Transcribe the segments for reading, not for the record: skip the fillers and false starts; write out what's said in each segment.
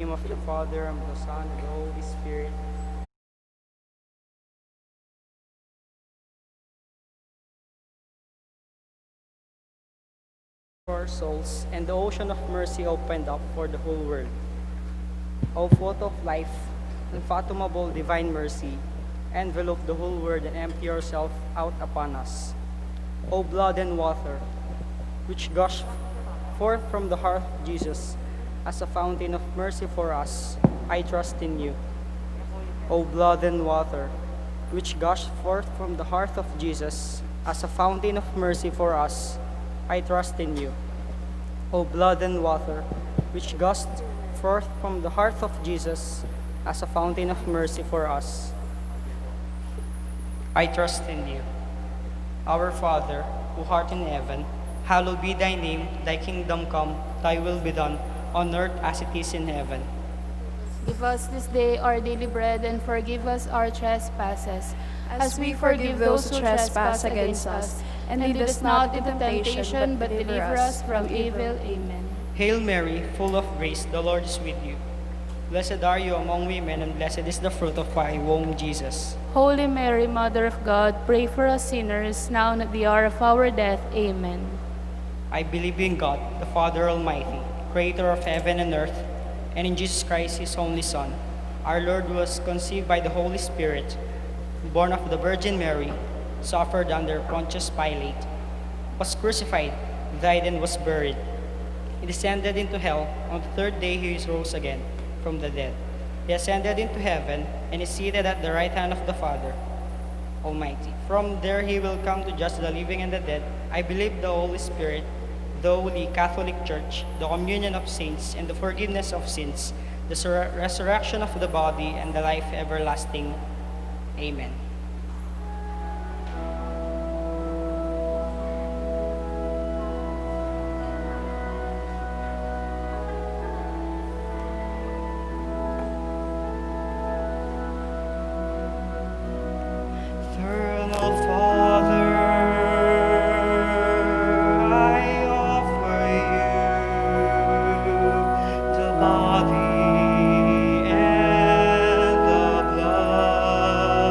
In the name of the Father, and of the Son, and the Holy Spirit. For our souls, and the ocean of mercy opened up for the whole world. O flood of life, unfathomable divine mercy, envelope the whole world and empty yourself out upon us. O blood and water, which gush forth from the heart of Jesus as a fountain of mercy for us, I trust in you. O blood and water, which gush forth from the heart of Jesus as a fountain of mercy for us, I trust in you. O blood and water, which gushed forth from the heart of Jesus as a fountain of mercy for us, I trust in you. Our Father, who art in heaven, hallowed be thy name, thy kingdom come, thy will be done, on earth as it is in heaven. Give us this day our daily bread, and forgive us our trespasses, as we forgive those who trespass against us. And lead us not into temptation, but deliver us from evil. Amen. Hail Mary, full of grace, the Lord is with you. Blessed are you among women, and blessed is the fruit of thy womb, Jesus. Holy Mary, Mother of God, pray for us sinners, now and at the hour of our death. Amen. I believe in God, the Father Almighty, creator of heaven and earth, and in Jesus Christ, his only Son, our Lord, who was conceived by the Holy Spirit, born of the Virgin Mary, suffered under Pontius Pilate, was crucified, died, and was buried. He descended into hell. On the third day he rose again from the dead. He ascended into heaven and is seated at the right hand of the Father Almighty. From there he will come to judge the living and the dead. I believe the Holy Spirit, the Holy Catholic Church, the communion of saints, and the forgiveness of sins, the resurrection of the body, and the life everlasting. Amen. Eternal Father, I offer you the body and the blood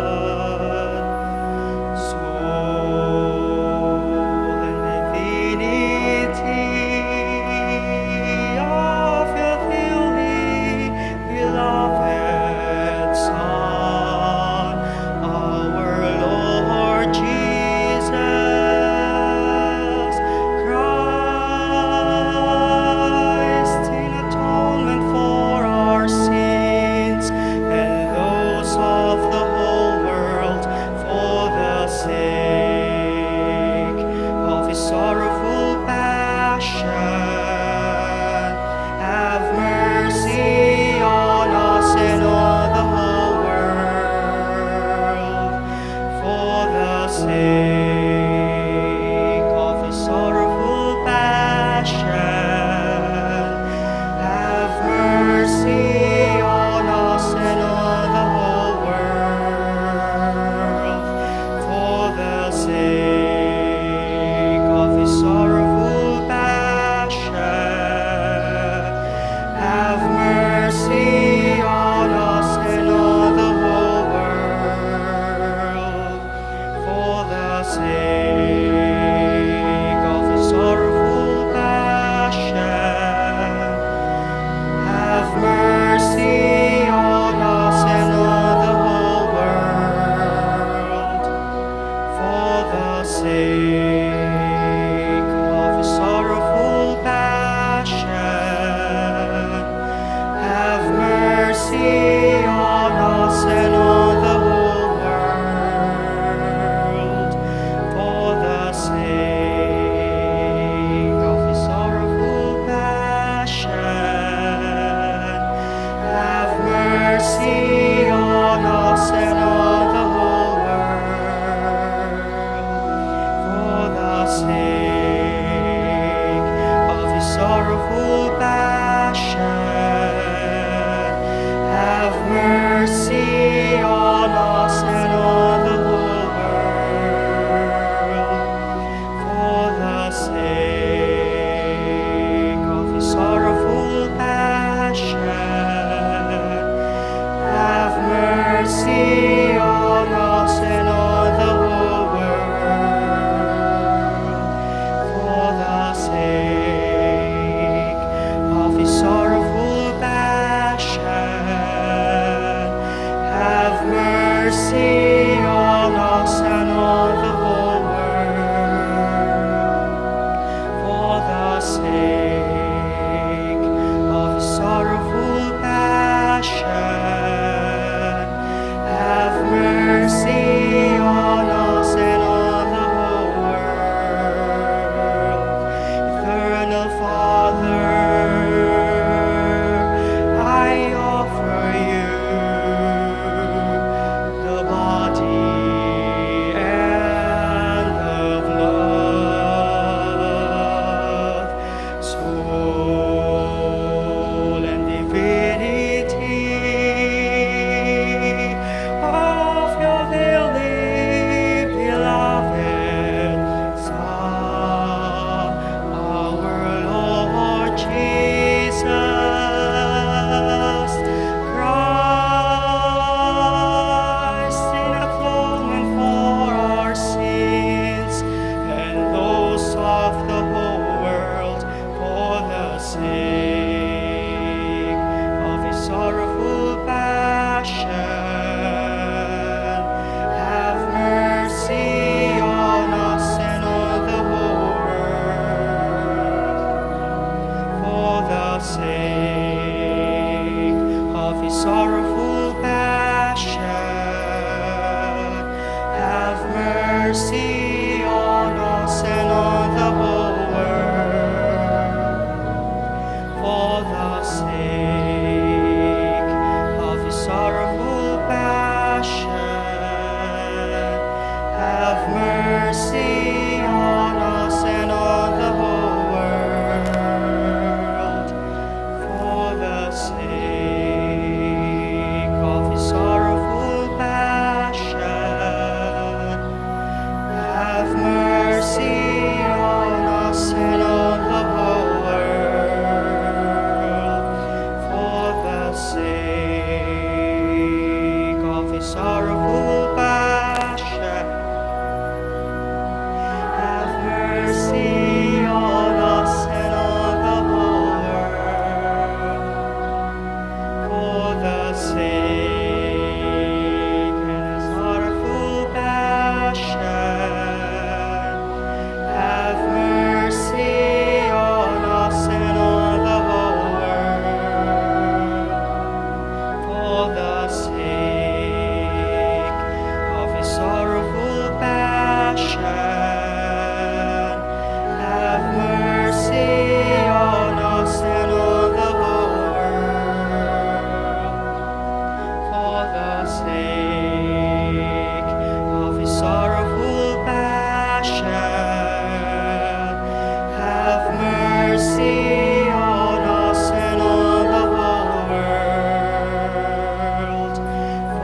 mercy on us and on the whole world.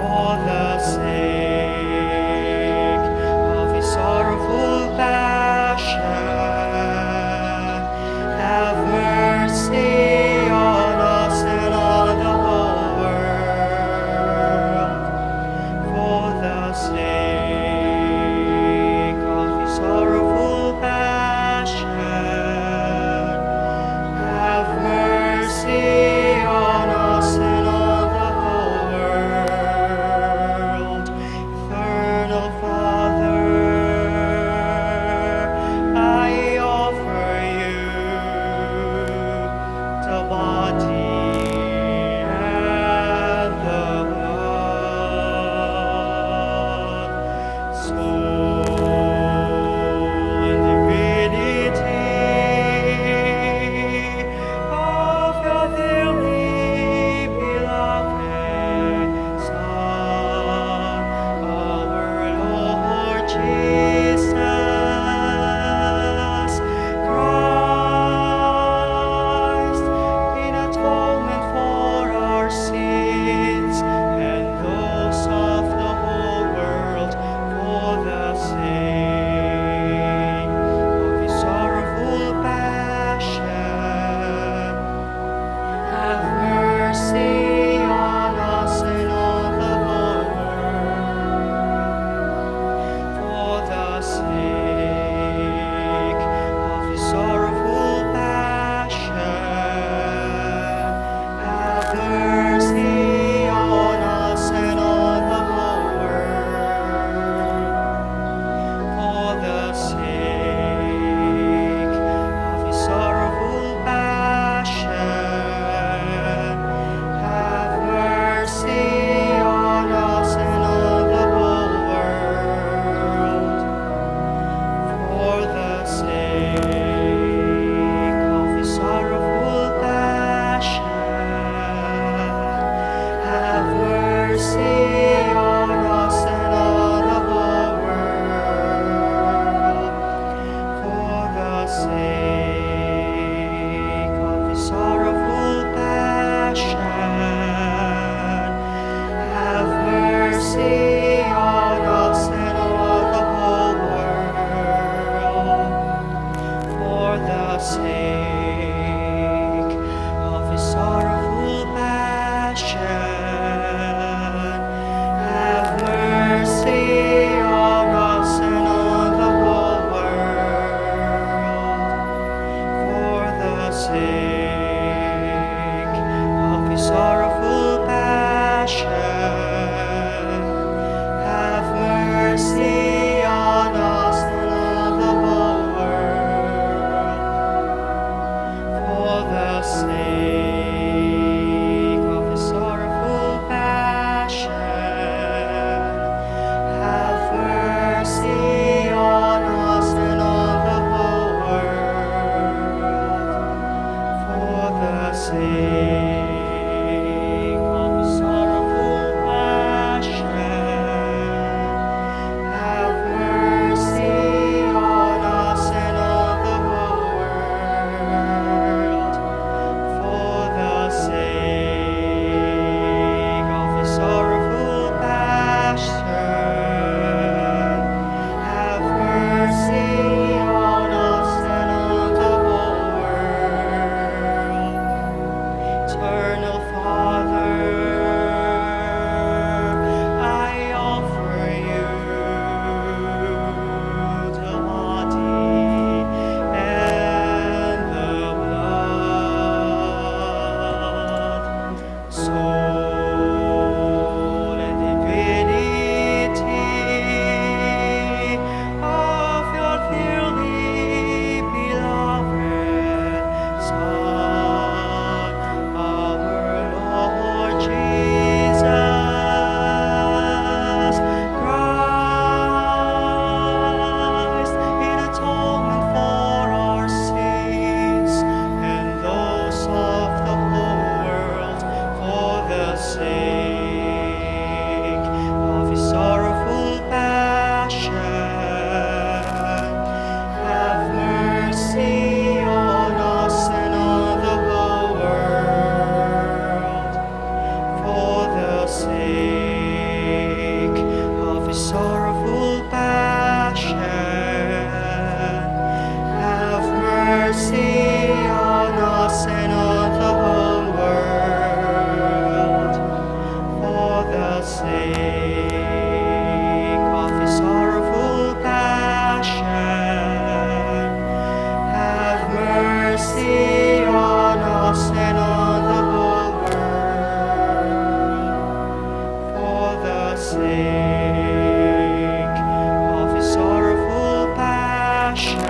For the sake of his sorrowful passion, have mercy on us and on the whole world. For the sake of his sorrowful passion, have mercy on us and on the whole world. Eternal Father, I offer you the body and the blood, soul and divinity of your dearly beloved Son, our Lord Jesus Christ, in atonement for our sins and those of the whole world, for the sake of his sorrowful passion. Have mercy on us and on the whole world. For the sake of his sorrowful passion, have mercy on us and on the whole world. For the sake of his sorrowful passion, have mercy on us and on the whole world. For the sake of his sorrowful passion, have mercy on us and on the whole world. For the sake of his sorrowful passion, have mercy on us and on the whole world. For the sake of his sorrowful passion, have mercy on us and on the whole world. For the sake of his sorrowful passion, have mercy on us and on the whole world. For the sake of his sorrowful passion, have mercy on us and on the whole world. For the sake of his sorrowful passion, have mercy on us and on the whole world. For the sake of his sorrowful passion, have mercy on us and on the whole world. mercy on us and on the whole world. For the sake of his sorrowful passion, have mercy on us and on the whole world. For the sake of his sorrowful passion,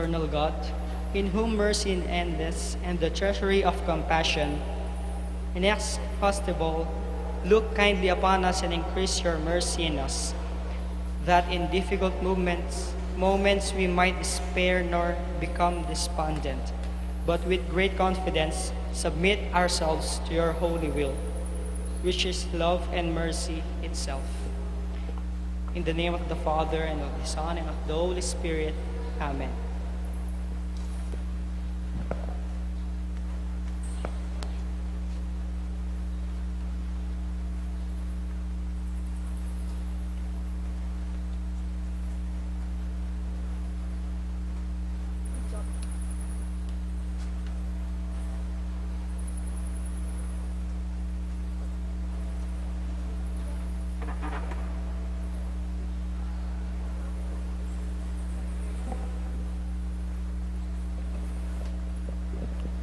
eternal God, in whom mercy is endless and the treasury of compassion inexhaustible, look kindly upon us and increase your mercy in us, that in difficult moments we might despair nor become despondent, but with great confidence submit ourselves to your holy will, which is love and mercy itself. In the name of the Father, and of the Son, and of the Holy Spirit. Amen.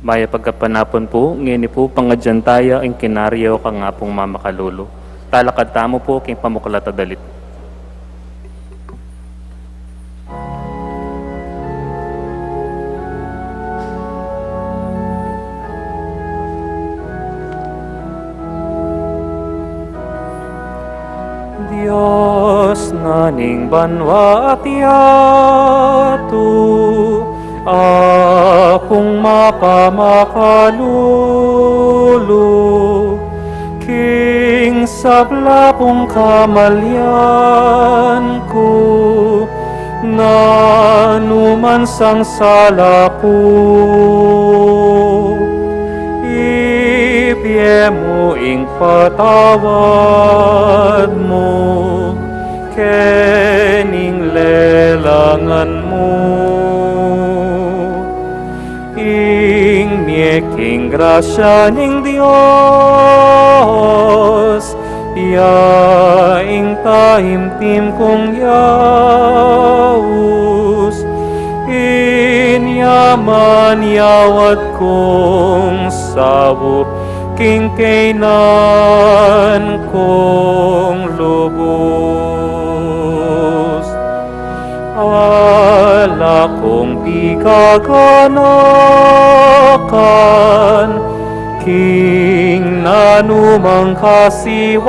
Maya pagkapanapon po, ngini po pangadyantaya ang kinaryo ka nga pong mamakalulu. Talakad tamo po king pamuklata dalit. Diyos naning banwa at yato, akong mapamakalulu, king sabla kong kamalyan ko, na numansang sala ko. Ibye mo ing patawad mo, kening lelangan mo. Ing mieking grasya ning Dios, yaing tahimtim kong yaus, inyaman yawat kong sawo, king kainan kong lubos. Ala kong di kaganakan, king nanumang kasiwalan,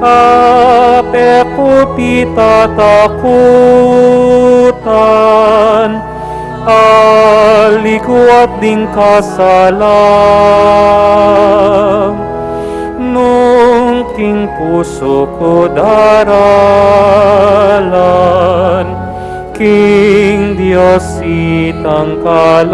ape ko pitatakutan, alikuat ding kasalam. Nung king puso ko daralan, king Diyos itang kalam.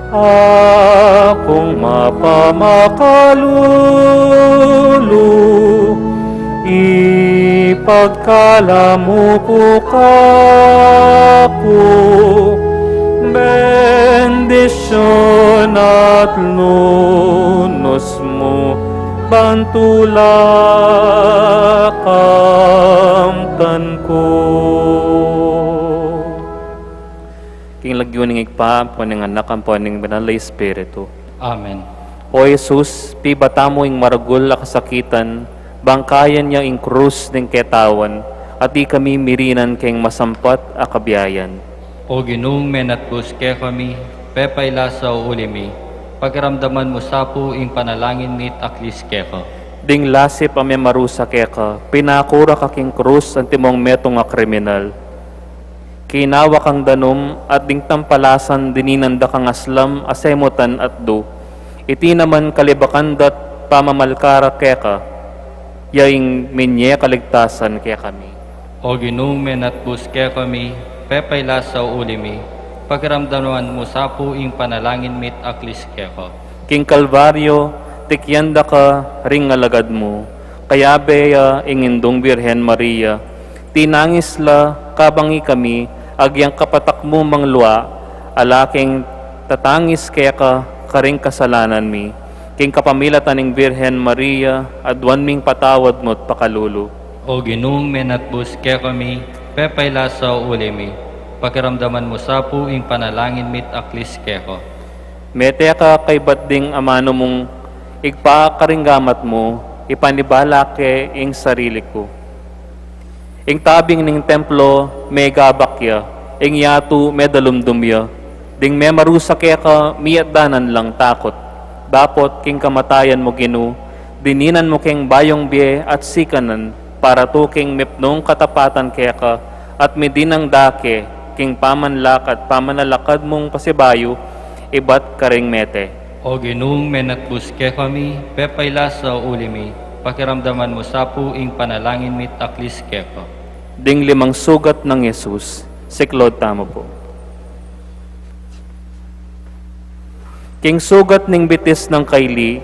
Akong mapamakalulu, ipagkalamu po kapo, bendisyon at lunos mo, bantulakamtan ko. King lagyuning igpa, po ng anak, ang po ng banal Espiritu. Amen. O Jesus, pibata mo ing maragul a kasakitan, bangkayan niya ing krus ng ketawan, at di kami mirinan keng masampat a kabiyayan. O Ginoong menatbus ke kami, pepayla sa ulimi, pagramdaman mo sapo ing panalangin mit aklis keko. Ding lasip ame marusa keka, pinakura kaking krus ang timong metong nga kriminal. Kinawa kang danom at ding tampalasan dininanda kang aslam asemutan at do. Iti naman kalibakandat pamamalkara keka, yaing minye kaligtasan kaya kami. O Ginoong menatbus ke kami, pepayla sa ulimi, pagramdaman mo sapo ing panalangin mit aklis keko. King Kalbaryo, tikyanda ka ring alagad mo, kaya beya ingindong Birhen Maria, tinangis la kabangi kami, agyang kapatak mo manglua, alaking tatangis kaya ka karing kasalanan mi, king kapamilatan ng Birhen Maria, adwan ming patawad mo't pakalulu. O Ginoong menatbus ke kami, pepayla sa ulimi, pagramdaman mo sapo ing panalangin mit aklis keko. Mete ka kay batding amano mong igpa karinggamat mo, ipanibala ke ing sarili ko. Ing tabing ning templo, may gabakya, ing yatu may dalumdumya. Ding may marusa kaya ka, miyat danan lang takot. Dapot king kamatayan mo ginu, dininan mo king bayong biye at sikanan, para to king mipnong katapatan kaya ka, at midinang dake, king pamanalakad mong pasibayo, ibat karing mete. O Ginoong menatbus ke kami, pepayla sa ulimi, pakiramdaman mo sa puing panalangin mit aklis keko. Ding limang sugat ng Yesus, siklod tamo po. King sugat ning bitis ng kaili,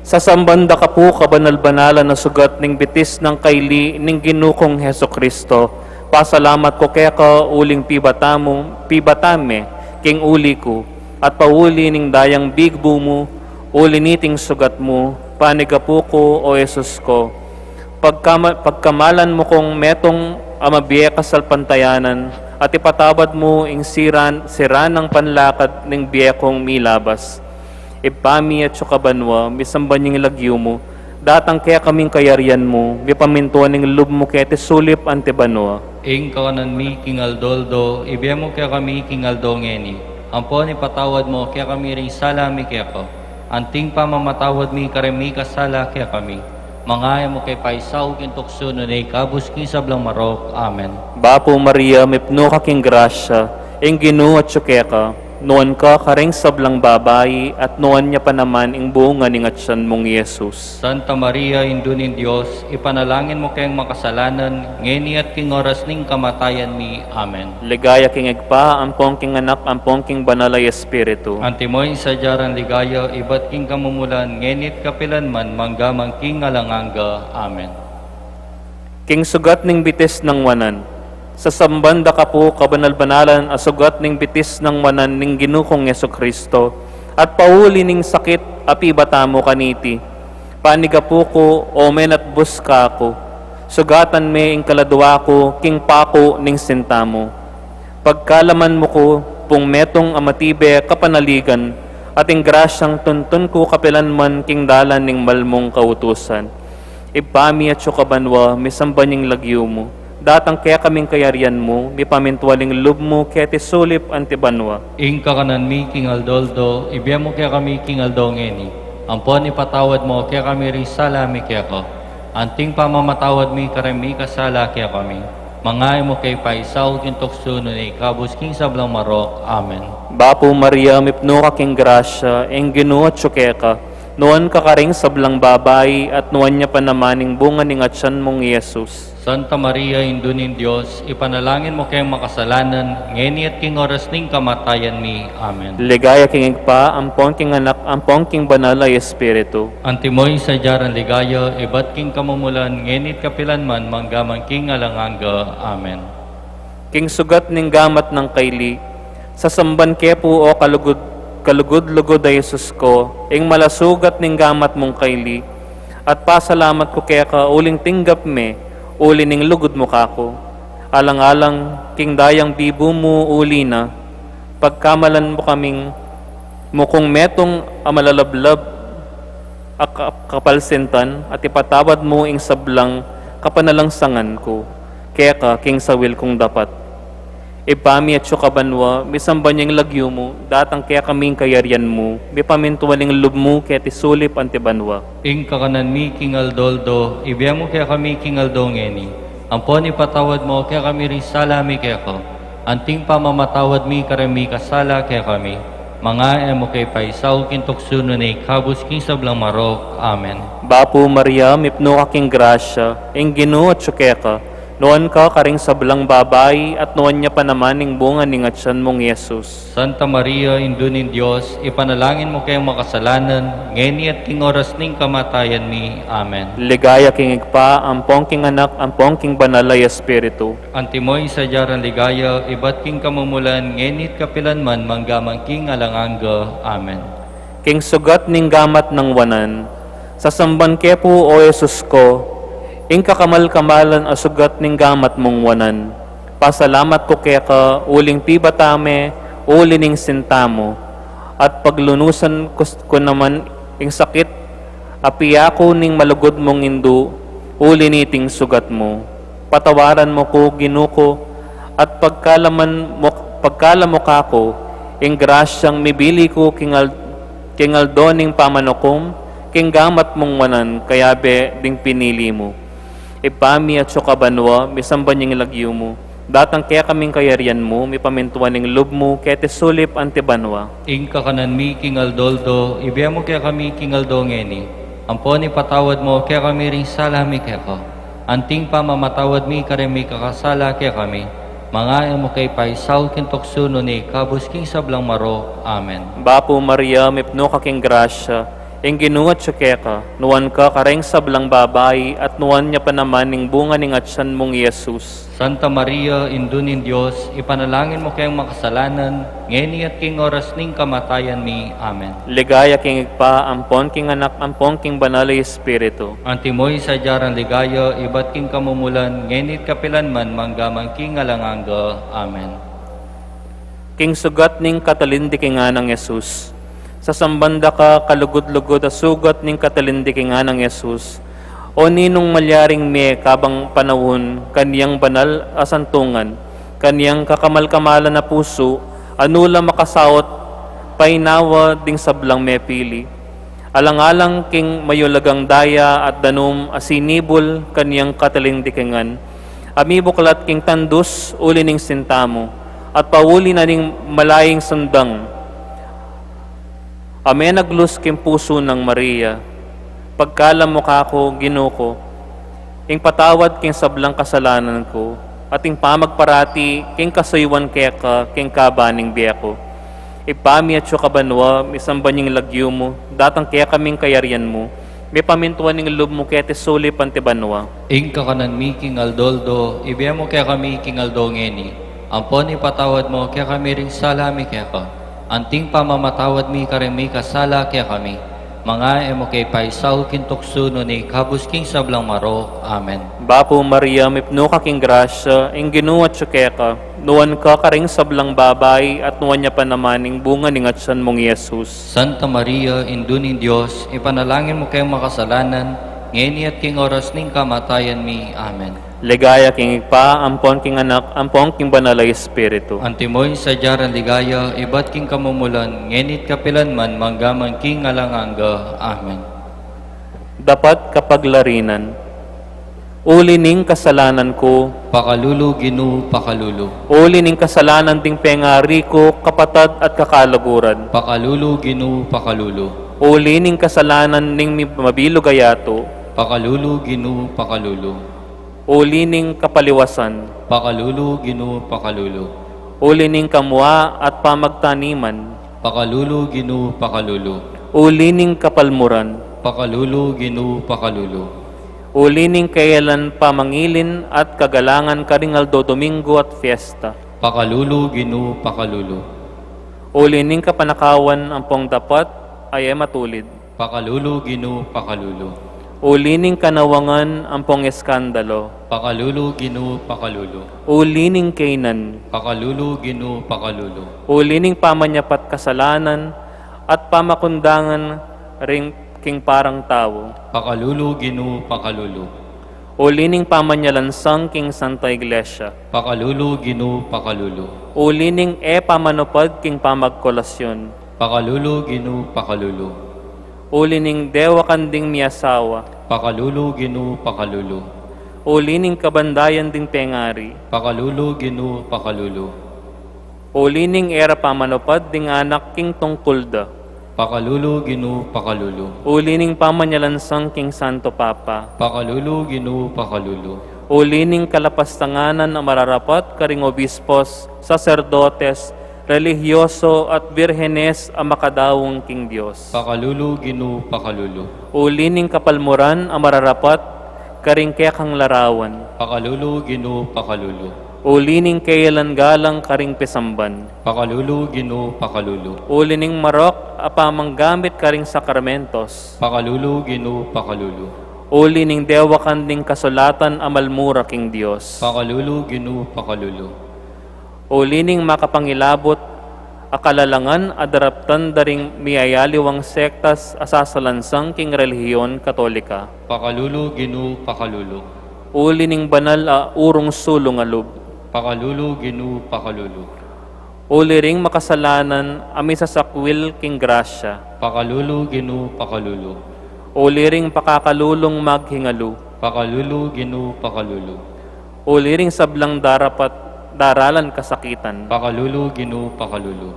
sa sambanda ka po kabanal-banalan na sugat ning bitis ng kaili ning ginukong Heso Kristo, pasalamat ko kaya ka uling pibatame, king uli ko, at pauli ning dayang bigbo mo, uli niting sugat mo, panigapu ko o Yesus ko. Pagkamalan mo kong metong amabiye kasalpantayanan, at ipatabad mo ing siran ng panlakad ng biye kong milabas. Ipami at sukabanwa, misambanying lagyo mo, datang kaya kaming kayarian mo, mipamintuan ng lub mo kaya tisulip antibanwa. Ing kawanan mi kingal doldo, ibiya mo kaya kami kingal dongeni. Ampon ipatawad mo kaya kami rin salami kaya ko. Anting pamamatawad mi karemi kasala kaya kami. Mangaya mo kay paisaw kintukso no na ikabus king sablang marok. Amen. Bapo Maria, mipno ka king grasya, ing ginu at syukeka, noon ka karing sablang babayi, at noon niya pa naman ing buong aningatsan mong Yesus. Santa Maria, Indunin Diyos, ipanalangin mo kayong makasalanan, ngeni at king oras ning kamatayan mi. Amen. Ligaya king egpa, ampong king anak, ampong king banalay espiritu. Antimoy sa jaran ligaya, ibat king kamumulan, ngenit kapilan man, manggamang king alanganga. Amen. King sugat ning bitis ng wanan, sa sambanda ka po kabanal-banalan asugat ning bitis ng wanan ning ginukong Yeso Kristo, at pauli ning sakit api batamo kaniti. Paniga po ko omen at buska ko, sugatan me ing kaladwa ko king pako ning sintamo. Pagkalaman mo ko pung metong amatibe kapanaligan, at ing grasyang tuntun ko kapilan man king dalan ning malmong kautusan. Ipami at syukabanwa, misambanying lagyo mo. Datang kaya kaming kayarian mo, mipamintualing lub mo, kaya tisulip antibanwa. Ing kakanan mi kingal doldo, ibiya mo kaya kami kingal dongeni. Ampon ipatawad mo kaya kami rin salami kaya ko. Anting pamamatawad mi karemi kasala kaya kami. Mangay mo kay paisaw kintukso no na ikabus king sablang marok. Amen. Bapo Maria, mipno ka king grasya, ing ginu at syukeka, noon ka karing sablang babayi, at noon niya pa namaning bunga ning atsan mong Yesus. Santa Maria, Indunin Diyos, ipanalangin mo kayong makasalanan, ngeni at king oras ning kamatayan mi. Amen. Ligaya king egpa, ampong king anak, ampong king banalay espiritu. Antimoy sa jaran ligaya, ibat king kamumulan, ngenit kapilan man, manggamang king alanganga. Amen. King sugat ning gamat ng kaili, sa samban kepo o kalugod-lugod ay Yesus ko, ing malasugat ning gamat mong kaili, at pasalamat ko kaya ka uling tinggap me, uli ning lugod mo kako. Alang-alang, king dayang bibo mo uli na, pagkamalan mo kaming mukong metong amalalablab kapalsentan, at ipatawad mo ing sablang kapanalangsangan ko, kaya ka king sawil kong dapat. Ipami at syukabanwa, misambanyang lagyo mo, datang kaya kaming kayarian mo, mipamintuwaling lub mo, kaya tisulip antibanwa. Ing kakanan mi kingal doldo, ibiya mo kaya kami kingal dongeni. Ampon ipatawad mo kaya kami rin salami kaya ko. Anting pamamatawad mi karemi kasala kaya kami. Mga mo kay paisaw kintukso no na ikabus king sablang marok. Amen. Bapo Maria, mipno ka king grasya, ing ginu at syukeka, noon ka karing sablang babayi, at noon niya pa naman ing bunga ning atsan mong Yesus. Santa Maria, Indunin Diyos, ipanalangin mo kayong makasalanan, ngeni at king oras ning kamatayan mi. Amen. Ligaya king egpa, ampong king anak, ampong king banalay espiritu. Antimoy sa jaran ligaya, ibat king kamumulan, ngenit kapilan man, manggamang king alanganga. Amen. King sugat ning gamat ng wanan, sa samban kepo o Yesus ko, ing kakamal-kamalan asugat ning gamat mong wanan. Pasalamat ko kaya ka uling pibatame, uli ning sintamo, at paglunusan ko naman ing sakit, apiya ko ning malugod mong indu, uli niting sugat mo. Patawaran mo ko, ginuko, at pagkalamok ako, ing grasyang mibili ko kingaldoning pamanukom, king gamat mong wanan, kaya be ding pinili mo. Ipami at sukabanwa, misamban yung lagyo mo. Datang kaya kaming kayarian mo, mipamintuan ng lub mo, kaya tisulip antibanwa. Ing kakanan mi kingaldoldo, ibiyam mo kaya kami kingaldongeni. Amponi patawad mo, kaya kami rin salami kaya ko. Anting pa mamatawad mi karemi kakasala kaya kami. Mga mo kay paisaw kintoksuno ni kabus king sablang maro. Amen. Bapo Maria, mipno ka king grasya, ing ginuat siya keka, nuwan ka kareng sablang babae, at nuwan niya pa naman ning bunga ning atsan mong Yesus. Santa Maria, indunin Diyos, ipanalangin mo kayong makasalanan, ngeni at king oras ning kamatayan mi. Amen. Ligaya king igpa, ampon king anak, ampon king banal na Espiritu. Antimoy sa jaran ligaya, ibat king kamumulan, ngenit kapilan man, manggamang king alanganga. Amen. King sugat ning katalindi king nga ng Yesus. Sa sambanda ka, kalugod-lugod, at sugat ning katalindi king nga ng Yesus. O ninong malyaring me kabang panahon, kaniyang banal asantungan, kaniyang kakamal-kamalan na puso, anula makasawot, painawa ding sablang me pili. Alang-alang king mayulagang daya at danum asinibol kaniyang katalindikingan. Amibuklat king tandus, uli ning sintamo, at pauli na ning malaying sundang. Ame naglus king puso ng Maria, pagkalam mo kako, ginuko, ing patawad king sablang kasalanan ko, at ing pamagparati king kasaywan keka, king kabaning biyako. Ipami at kabanwa, misamban yung lagyo mo, datang kaya kaming kayarian mo, may pamintuan ng loob mo kaya tisuli pantibanwa. Ing kakanan mi king aldoldo, ibiyam mo kaya kami king aldongeni. Ampon ipatawad mo kaya kami ring salami kaya ka. Anting pamamatawad mi karemi kasala kaya kami. Mga emo kay paisaw kintoksuno ni kabus king sablang maro. Amen. Bapo Maria, mipno ka king grasya, ing ginuat siya keka, nuwan ka karing sablang babay, at nuwan niya pa naman ing bunga ning atsan mong Yesus. Santa Maria, indunin Diyos, ipanalangin mo kayong makasalanan, ngeni at king oras ning kamatayan mi. Amen. Ligaya king igpa, ampon king anak, ampon king banal na Espiritu. Antimoy sa jaran ligaya, ibat king kamumulan, ngenit kapilan man, manggamang king alanganga. Amen. Dapat kapaglarinan, uli ning kasalanan ko, Pakalulu, ginu, pakalulu. uli ning kasalanan ding pengari ko, kapatad at kakalaguran. Pakalulu, ginu, pakalulu. Uli ning kasalanan ning mabilo gayato, Pakalulu, ginu, pakalulu. uli ning kapaliwasan, Pakalulu, ginu, pakalulu. uli ning kamwa at pamagtaniman, Pakalulu, ginu, pakalulu. uli ning kapalmuran, Pakalulu, ginu, pakalulu. uli ning kailan pamangilin at kagalangan karingaldo Domingo at fiesta, Pakalulu, ginu, pakalulu. uli ning kapanakawan ampong dapat ay matulid, Pakalulu, ginu, pakalulu. uli ning kanawangan ampong eskandalo, Pakalulu, ginu, pakalulu. uli ning kainan, Pakalulu, ginu, pakalulu. uli ning pamanyapat kasalanan at pamakundangan ring king parang tao, Pakalulu, ginu, pakalulu. uli ning pamanyalansang king Santa Iglesia, Pakalulu, ginu, pakalulu. uli ning pamanupad king pamagkolasyon, Pakalulu, ginu, pakalulu. uli ning dewa kanding miyasawa, Pakalulu, ginu, pakalulu. uli ning kabandayan ding pengari, Pakalulu, ginu, pakalulu. uli ning era pamanupad ding anak king tungkulda, Pakalulu, ginu, pakalulu. uli ning pamanyalansang king Santo Papa, Pakalulu, ginu, pakalulu. uli ning kalapastanganan na mararapat karing obispos, saserdotes, religyoso at birhenes ang makadawong king Diyos. Pakalulu, ginu, pakalulu. Uli ning kapalmuran ang mararapat karing kekang larawan. Pakalulu, ginu, pakalulu. Uli ning kailan galang karing pesamban. Pakalulu, ginu, pakalulu. Uli ning marok apamang gamit karing sakramentos. Pakalulu, ginu, pakalulu. Uli ning dewa kanding kasulatan amalmura king Diyos. Pakalulu, ginu, pakalulu. Uli ning makapangilabot akalalangan adaraptan daring miyayaliwang sektas asasalansang king relihiyon katolika. Pakalulu, ginu, pakalulu. uli ning banal a urong sulong alub. Pakalulu, Ginoo, pakalulu. Uli ring makasalanan ami sa sakwil king grasya. Pakalulu, Ginoo, pakalulu. Uli ring pakakalulong maghingalu. Pakalulu, Ginoo, pakalulu. Uli ring sablang darapat daralan kasakitan. Pakalulu, Ginoo, pakalulu.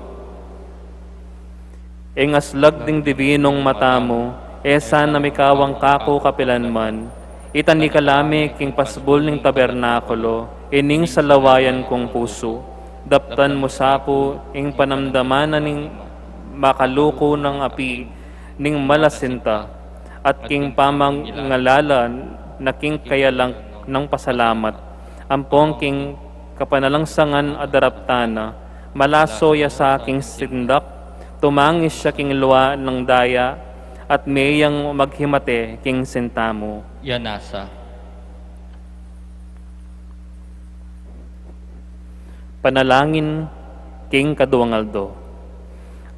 Ingaslag ding divinong mata mo, esa na mikawang kako kapilanman. Itan ni kalami king pasbol ning tabernakulo, ining salawayan kong puso. Daptan mo sako, ing panamdamanan ning makaluko ng api, ning malasinta, at king pamangalalan na king kayalang ng pasalamat. Ampong king kapanalangsangan adaraptana, malaso ya sa aking sindak, tumangis siya king luwa ng daya, at mayang maghimate king sintamo. Yanasa. Panalangin king kaduangaldo.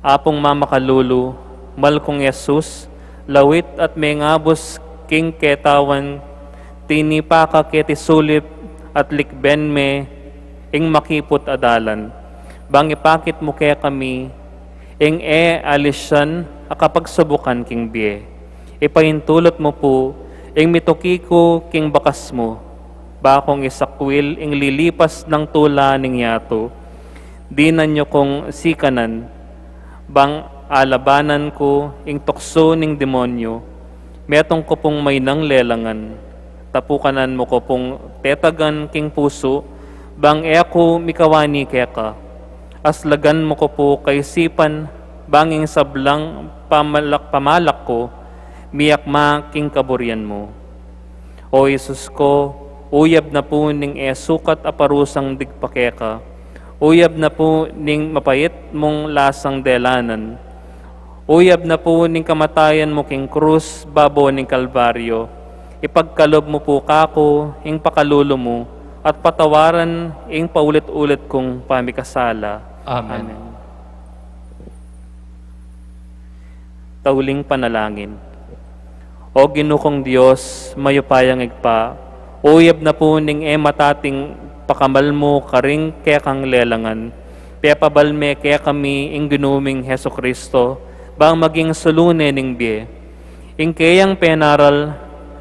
Apong mamakalulu, malkong Yesus, lawit at mengabos king ketawan, tinipaka ketisulip at likben me, ing makipot adalan. Bang ipakit mo kaya kami, ing alisyan, akapagsubukan king biye. Ipahintulot mo po, ing mitukiko king bakas mo, bakong isakwil ing lilipas ng tula ning yato. Di na nyo kong sikanan, bang alabanan ko ing tukso ning demonyo. Metong ko pong may nang lelangan, tapukanan mo ko pong tetagan king puso, bang ako mikawani keka. Aslagan mo ko po kay sipan, banging sablang pamalak ko, miyak ma king kaburyan mo. O Isus ko, uyab na po ning sukat aparusang digpakeka. Uyab na po ning mapait mong lasang delanan. Uyab na po ning kamatayan mo king krus, babo ning kalbaryo. Ipagkalob mo po kako, ing pakalulo mo, at patawaran ing paulit-ulit kong pamikasala. Amen. Tauling panalangin. O ginukong Diyos, mayupayang igpa, uyab na po ning matating pakamal mo karing kaya kang lelangan, pepabalme kaya kami ing ginuming Heso Kristo, bang maging sulune ning biye. Ing kayang penaral,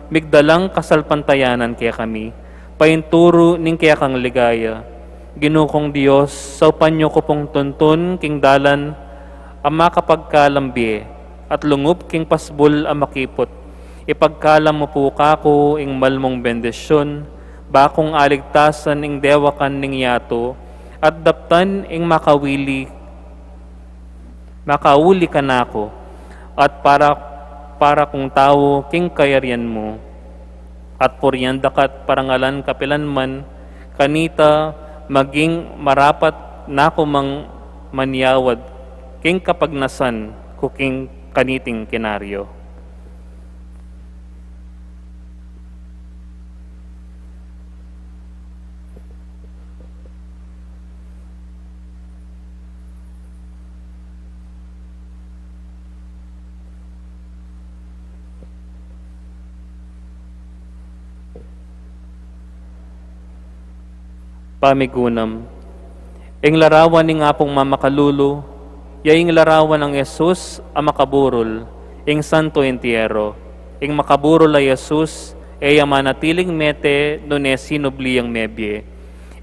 migdalang kasalpantayanan kaya kami, painturo ning kaya kang ligaya. Ginukong Diyos, saupan nyo ko pong tuntun king dalan, ama kapagkalambiye, at lungup king pasbul ang makipot. Ipagkalam mo po kako ing malmong bendisyon, bakong aligtasan ing dewakan ning yato, at daptan ing makauli ka nako, at para kung tao king kayarian mo, at puryan dakat parangalan kapilanman, kanita maging marapat nako mang manyawad, king kapagnasan kuking kaniting kinaryo. Pamigunam. Ing larawan ni nga pong mamakalulu, yaing larawan ng Yesus ang makaburol, ing Santo Entierro. Ing makaburol ay Yesus, manatiling mete nune sinubliyang mebye.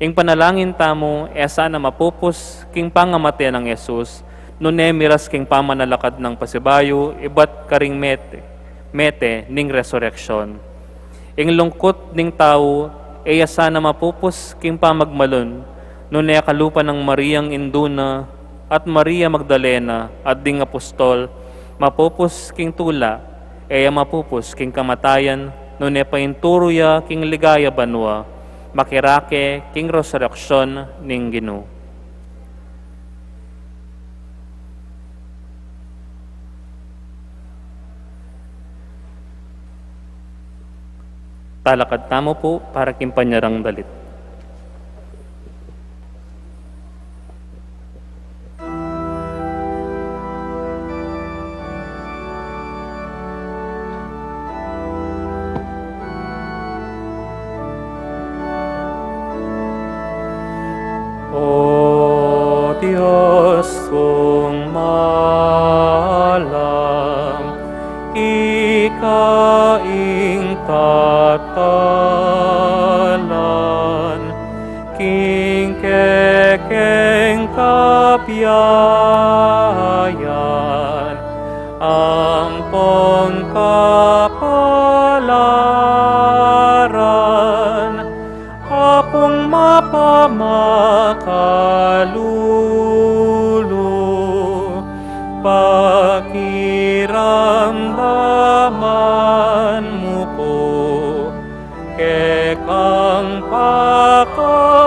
Ing panalangin tamo, sana mapupos king pangamate ng Yesus, nune miras king pamanalakad ng pasibayo, ibat karing mete ning resurrection. Ing lungkot ning tao, sana mapupos king pamagmalon, nune kalupa ng Mariang Induna at Maria Magdalena at ding apostol, mapupos king tula, mapupos king kamatayan, nune painturo ya king ligaya banwa, makirake king resurrection ning Ginoo. Talakad tamo po para kimpanyarang dalit. ampon kapalaran, akong mapamakalulu, pakiramdaman mo ko, kekang pakalulu,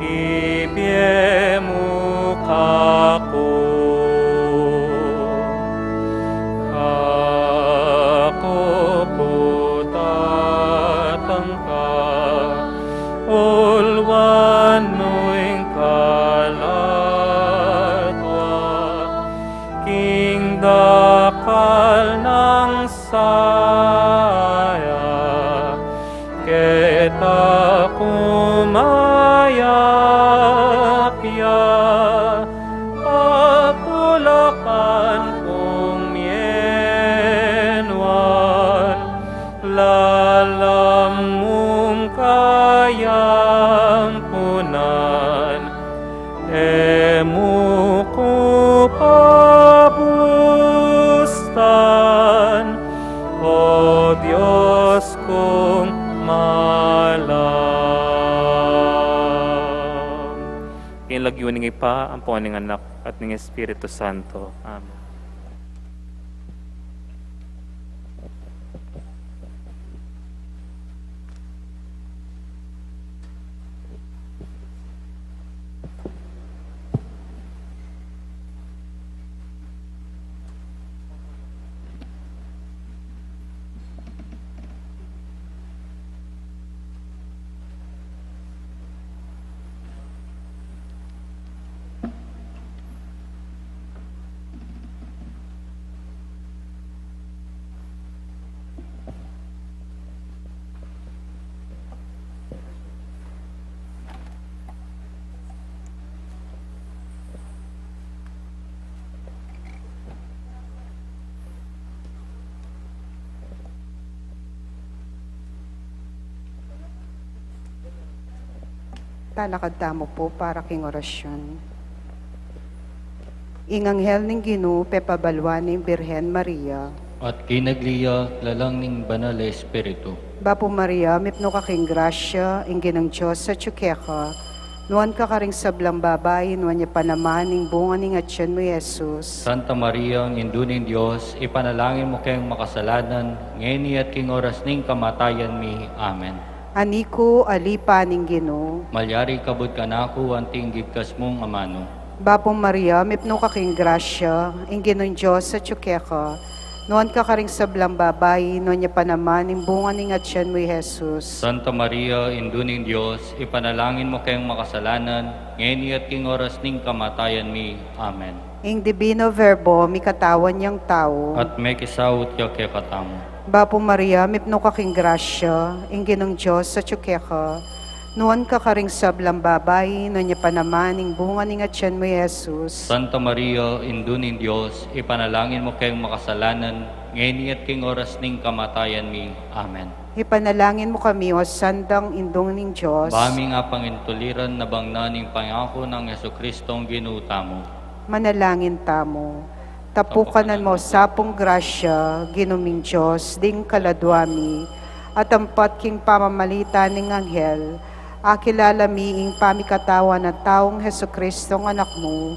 ibye mo kako. Ako po tatangka, ulwano'y kalatwa, king dakal ng saya, kita kumayakya, pagtulakan kong yenwan, lalam mong kayampunan, emu ko pabustan, o Diyos kong malam. Kinlagyuning ipa ang po ng anak at ng Espiritu Santo. Amen. Talakad tamo po para king orasyon. Inganghel ning Ginoo pepabalwan ning Birhen Maria. At kinagliya lalang ning banal na Espiritu. Bapo Maria, mipno ka king grasya, inginang Diyos sa tsukeka. Nuan ka karing sablang babae, nuan niya panaman ning bunga ning atyan mo, Jesus. Santa Maria, ang induning Diyos, ipanalangin mo kayong makasalanan, ngeni at king oras ning kamatayan mi. Amen. Aniko, alipa ning Ginoo. Malyari kabod ka na ako, anting gigkas mong amano. Bapo Maria, mipno ka king grasya, inginang Diyos sa tsukeka. Nuan ka karing sablang babae, nuan niya panaman ning bunga ning atyan mo, Jesus. Santa Maria, induning Diyos, ipanalangin mo kayong makasalanan, ngeni at king oras ning kamatayan mi. Amen. Ing divino verbo, mi katawan niyang tao. At may kisawot ka kay katamo. Bapo Maria, mipno ka king grasya, inginong Diyos sa tsukeka. Nuan ka karing sablang babae, nuan niya panaman ning bunga ning atyan mo, Jesus. Santa Maria, induning Diyos, ipanalangin mo kayong makasalanan, ngeni at king oras ning kamatayan mi. Amen. Ipanalangin mo kami, o sandang indong ning Diyos. Bami nga pangintuliran na bangnaning pangako ng Yesukristong ginuta mo. Manalangin tamo. Tapukanan mo sapong grasya, ginuming Diyos, ding kaladwami, at ampat king pamamalita ning anghel, akilala miing pamikatawan na taong Jesukristong anak mo,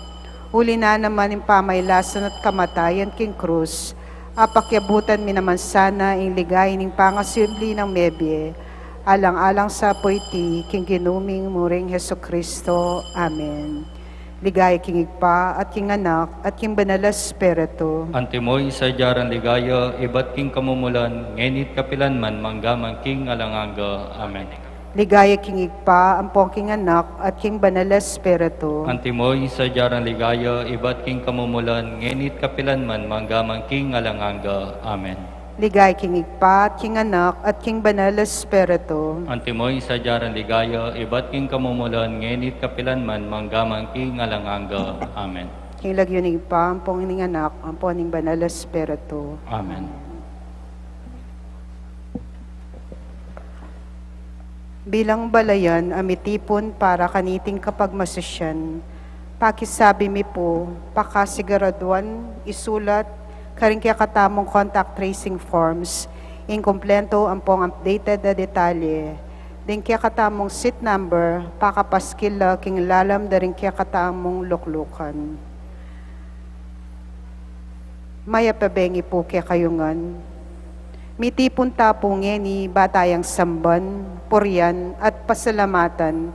uli na naman yung pamaylasan at kamatayan king krus, apakyabutan mi naman sana ing ligay ning pangasibli ng mebye, alang-alang sa poyti, king ginuming muring Jesucristo. Amen. Ligaya king Igpa at king Anak at king Banal na Espiritu. Antimoy sa jaran ligaya, ibat king kamumulan, ngenit kapilan man manggamang king alanganga. Amen. Ligaya king Igpa, ampong king Anak at king Banal na Espiritu. Antimoy sa jaran ligaya, ibat king kamumulan, ngenit kapilan man manggamang king alanganga. Amen. Ligaya king Igpa at king Anak at king Banal na Espiritu. Antimoy sa jaran ligaya, ibat king kamumulan, ngenit kapilan man manggamang king alanganga. Amen. King Lagyo ning Igpa, ampong ning Anak, ampong ning Banal na Espiritu. Amen. Bilang balayan, amitipon para kaniting kapagmasasyan, Pakisabi mi po, pakasiguraduan, isulat, karing kaya katamong contact tracing forms, inkomplento ang pong updated na detalye, din kaya katamong seat number, pakapaskila king lalam da rin kaya katamong luklukan. Maya pabengi po kaya kayungan. Mitipon tapong ni batayang samban, puryan at pasalamatan,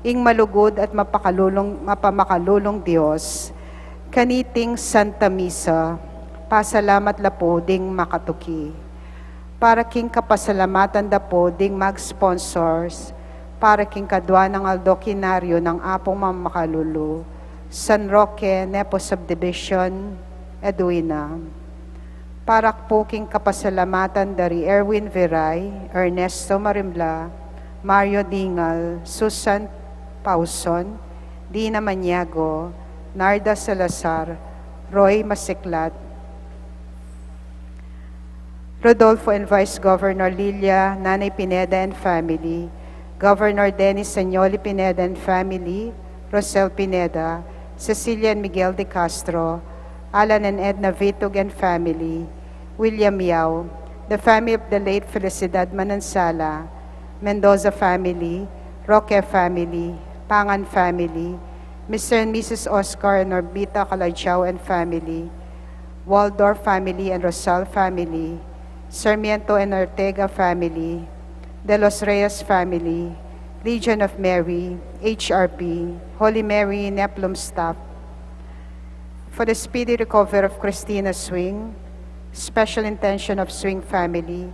ing malugod at mapamakalulong Diyos, kaniting Santa Misa, pasalamat la po ding makatuki. Para king kapasalamatan da po ding mag-sponsors, para king kadwa ng aldokinaryo ng apong mamakalulu, San Roque, Nepo Subdivision, Edwina. Para po king kapasalamatan dari Erwin Viray, Ernesto Marimla, Mario Dingal, Susan Pauson, Dina Maniago, Narda Salazar, Roy Masiklat, Rodolfo and Vice Governor Lilia, Nanay Pineda and family, Governor Dennis Sanyoli Pineda and family, Rosel Pineda, Cecilia and Miguel de Castro, Alan and Edna Vitug and family, William Yao, the family of the late Felicidad Manansala, Mendoza family, Roque family, Pangan family, Mr. and Mrs. Oscar and Orbita Calajao and family, Waldorf family and Rosal family, Sarmiento and Ortega family, De Los Reyes family, Legion of Mary, HRP, Holy Mary, Neplum staff, for the speedy recovery of Christina Swing, special intention of Swing family,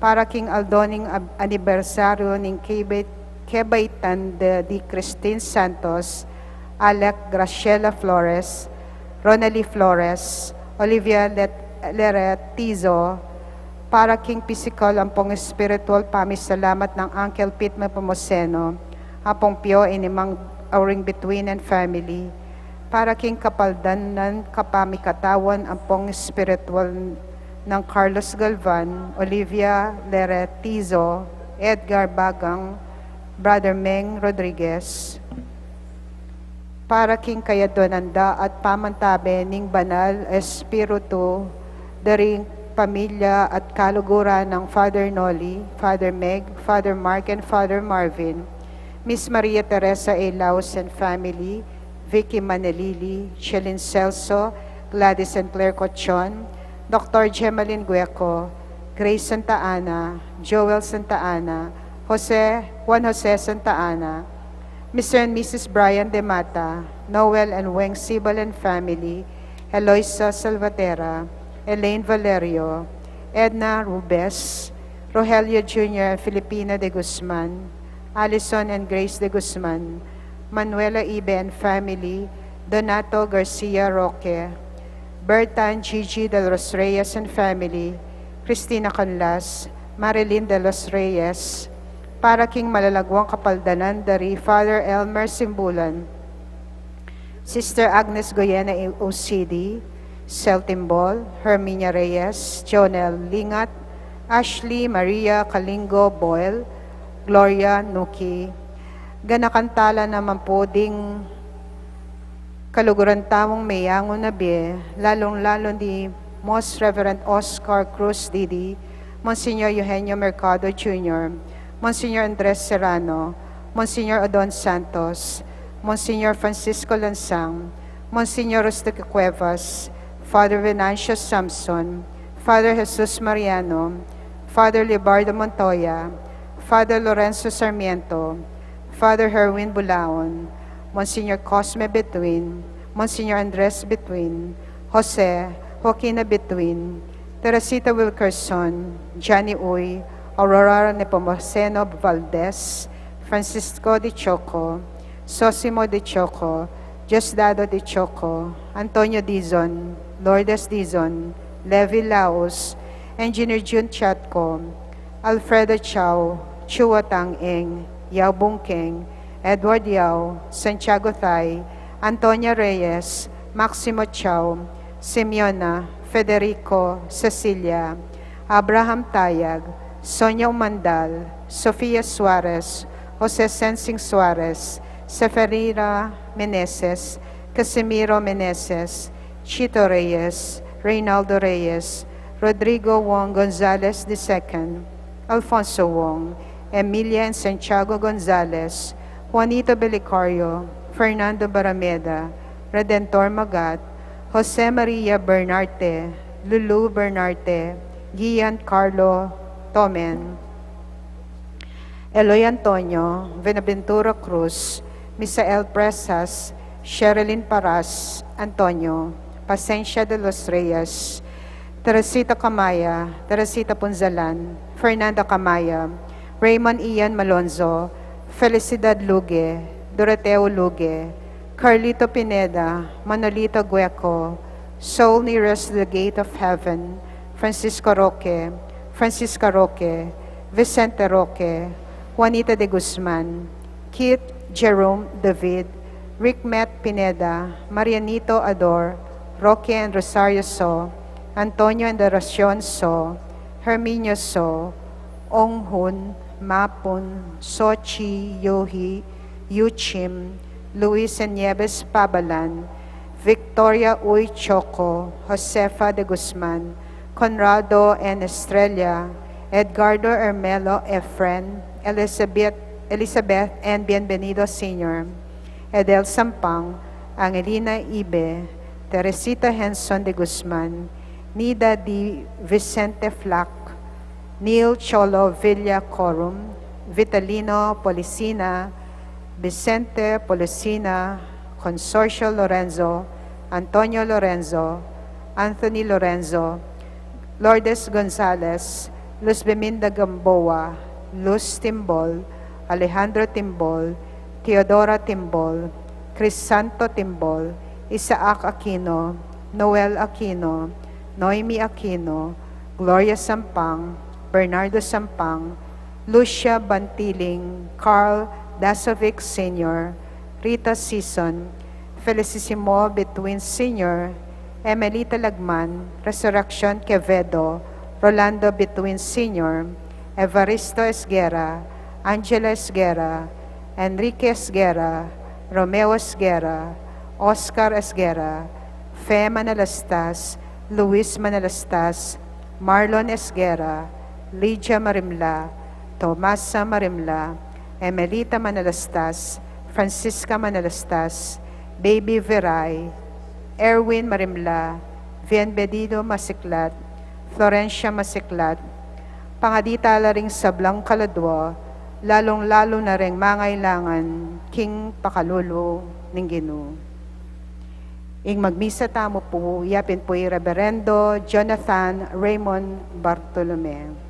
para king Aldoning anibersaryo ning Kebaitan de Christine Santos, Alec Graciela Flores, Ronely Flores, Olivia Leretizo, para king physical ang pong spiritual pamisalamat ng Uncle Pete Mapamoseno, apong Pio inimang Auring Between and family, para king kapaldanan kapamikatawan ang pong spiritual ng Carlos Galvan, Olivia Leretizo, Edgar Bagang, Brother Meng Rodriguez, para king kayadonanda at pamantabe ning banal espiritu daring pamilya at kaluguran ng Father Noli, Father Meg, Father Mark and Father Marvin, Miss Maria Teresa A. Laos and family, Vicky Manelili, Shelin Celso, Gladys and Claire Cochon, Dr. Gemaline Gueco, Grace Santa Ana, Joel Santa Ana, Juan Jose Santa Ana, Mr. and Mrs. Brian De Mata, Noel and Weng Sibal and family, Eloisa Salvatera, Elaine Valerio, Edna Rubes, Rogelio Jr. and Filipina de Guzman, Alison and Grace de Guzman, Manuela Ibe and family, Donato Garcia Roque, Berta and Gigi de los Reyes and family, Cristina Canlas, Marilyn de los Reyes, para king malalagwang kapaldanan dari Father Elmer Simbulan, Sister Agnes Goyena OCD, Celtimbol, Herminia Reyes, Jonel Lingat, Ashley Maria Kalingo Boyle, Gloria Nuki. Ganakantala naman po ding kaluguran tamong mayangon na biye, lalong-lalo ni Most Reverend Oscar Cruz Didi, Monsignor Eugenio Mercado Jr., Monsignor Andres Serrano, Monsignor Odon Santos, Monsignor Francisco Lansang, Monsignor Rustico Cuevas, Father Venancio Samson, Father Jesus Mariano, Father Libardo Montoya, Father Lorenzo Sarmiento, Father Herwin Bulaon, Monsignor Cosme Betwin, Monsignor Andres Betwin, Jose, Joaquina Betwin, Teresita Wilkerson, Johnny Uy, Aurora Nepomuceno Valdez, Francisco de Choco, Sosimo de Choco, Diosdado de Choco, Antonio Dizon, Lourdes Dizon, Levi Laos, Engineer Jun Chatco, Alfredo Chow, Chua Tang Eng, Yao Bungkeng, Edward Yao, Santiago Thay, Antonia Reyes, Maximo Chow, Simeona, Federico, Cecilia, Abraham Tayag, Sonia Umandal, Sofia Suarez, Jose Sensing Suarez, Seferira Meneses, Casimiro Meneses, Chito Reyes, Reynaldo Reyes, Rodrigo Wong Gonzalez II, Alfonso Wong, Emilia and Santiago Gonzalez, Juanito Belicorio, Fernando Barameda, Redentor Magat, Jose Maria Bernarte, Lulu Bernarte, Gian Carlo Tomen, Eloy Antonio, Benaventura Cruz, Misael Presas, Sherilyn Paras, Antonio, Pasencia de los Reyes, Teresita Camaya, Teresita Punzalan, Fernanda Camaya, Raymond Ian Malonzo, Felicidad Luge, Doroteo Luge, Carlito Pineda, Manolito Gueco, Soul Nearest the Gate of Heaven, Francisco Roque, Francisca Roque, Vicente Roque, Juanita de Guzman, Kit Jerome David, Rick Met Pineda, Marianito Ador, Roque and Rosario So, Antonio and Deracion So, Herminio So, Ong Hun, Mapun, Sochi, Yohi, Yuchim, Luis and Nieves Pabalan, Victoria Uy Choco, Josefa de Guzman, Conrado and Estrella, Edgardo Hermelo Efren, Elizabeth and Bienvenido Sr., Edel Sampang, Angelina Ibe, Teresita Henson de Guzman, Nida Di Vicente Flac, Neil Cholo Villa Corum, Vitalino Policina, Vicente Policina, Consorcio Lorenzo, Antonio Lorenzo, Anthony Lorenzo, Lourdes Gonzalez, Luz Beminda Gamboa, Luz Timbol, Alejandro Timbol, Teodora Timbol, Crisanto Timbol, Isaac Aquino, Noel Aquino, Noemi Aquino, Gloria Sampang, Bernardo Sampang, Lucia Bantiling, Carl Dasovic Sr., Rita Sison, Felicissimo Between Sr., Emelita Lagman, Resurrection Quevedo, Rolando Between Sr., Evaristo Esguera, Angela Esguera, Enrique Esguera, Romeo Esguera, Oscar Esguera, Fe Manalastas, Luis Manalastas, Marlon Esguera, Lydia Marimla, Tomasa Marimla, Emelita Manalastas, Francisca Manalastas, Baby Veray, Erwin Marimla, Bienvenido Masiklat, Florencia Masiklat, pangadita la ring sablang kaladwa, lalong-lalo na ring mangailangan, king pakalulo ng Ginoo. Ing magmisa tamo po, yapin po Reverendo Jonathan Raymond Bartolome.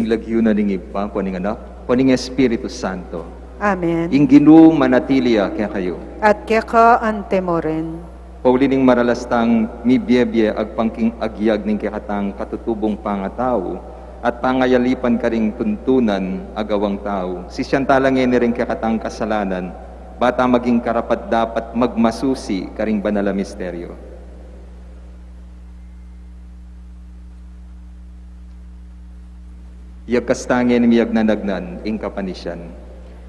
lagyo na ning ipa, kuning anak, kuning Espiritu Santo. Amen. Ing ginoo manatiliya kaya kayo. At keka ante mo rin. Paulining maralastang mibiyebye agpangking agyag ning kekatang katutubong pangatao at pangayalipan ka ring tuntunan agawang tao. Si siyantalangin ring kekatang kasalanan, bata maging karapat dapat magmasusi karing banala misteryo. Yagkastangin miyag nanagnan ing kapanisyan.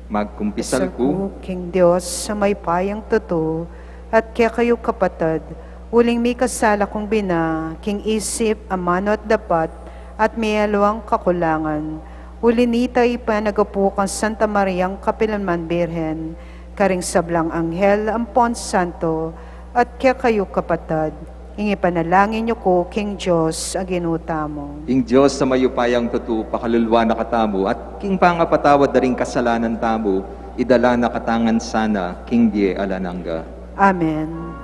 Magkumpisal ko, King Diyos, sa may payang totoo, at kaya kayo kapatid, uling may kasala kong bina, king isip, amano at dapat, at may alawang kakulangan. Ulinita ipanagapukan Santa Mariang Kapilanman Birhen, karing sablang anghel, ampon santo, at kaya kayo kapatid, ingi panalangin niyo ko, King Diyos, aginuta mo. ing Diyos sa mayupayang tutu, pakalulwa na katamo, at king pangapatawad na ring kasalanan tamo, idala na katangan sana, king die alanangga. Amen.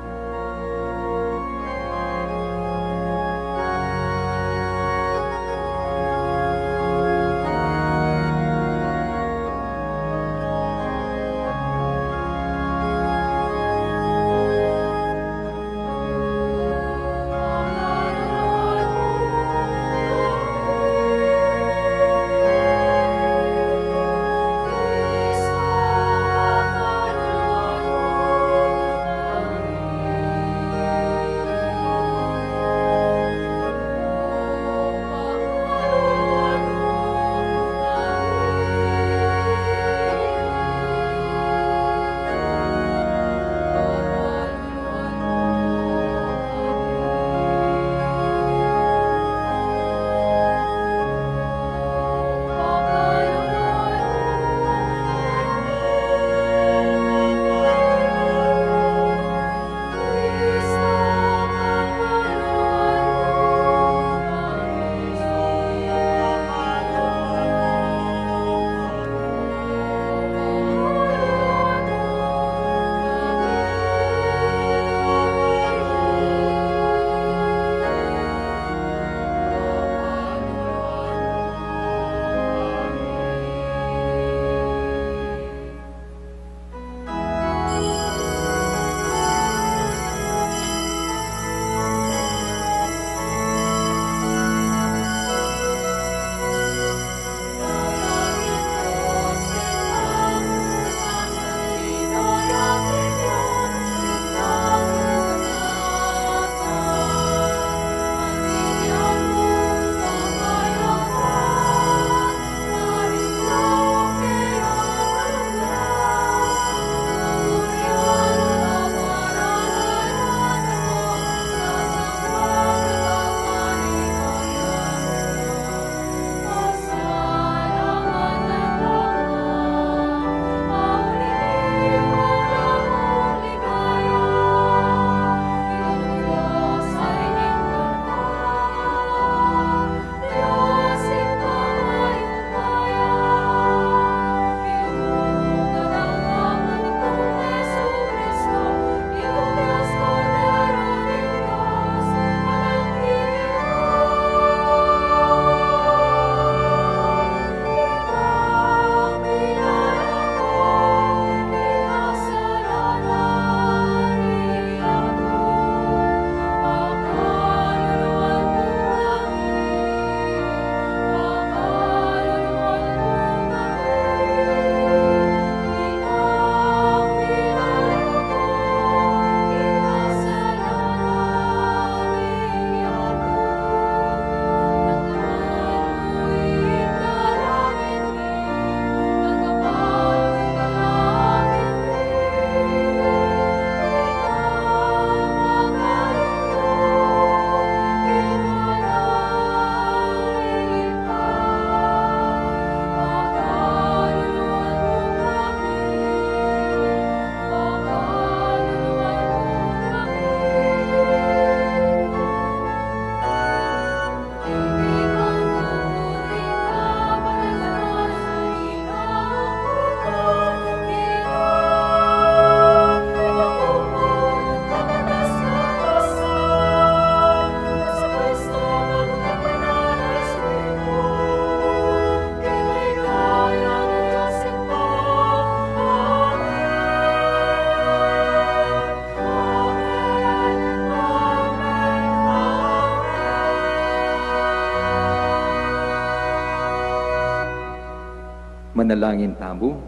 Manalangin tamo.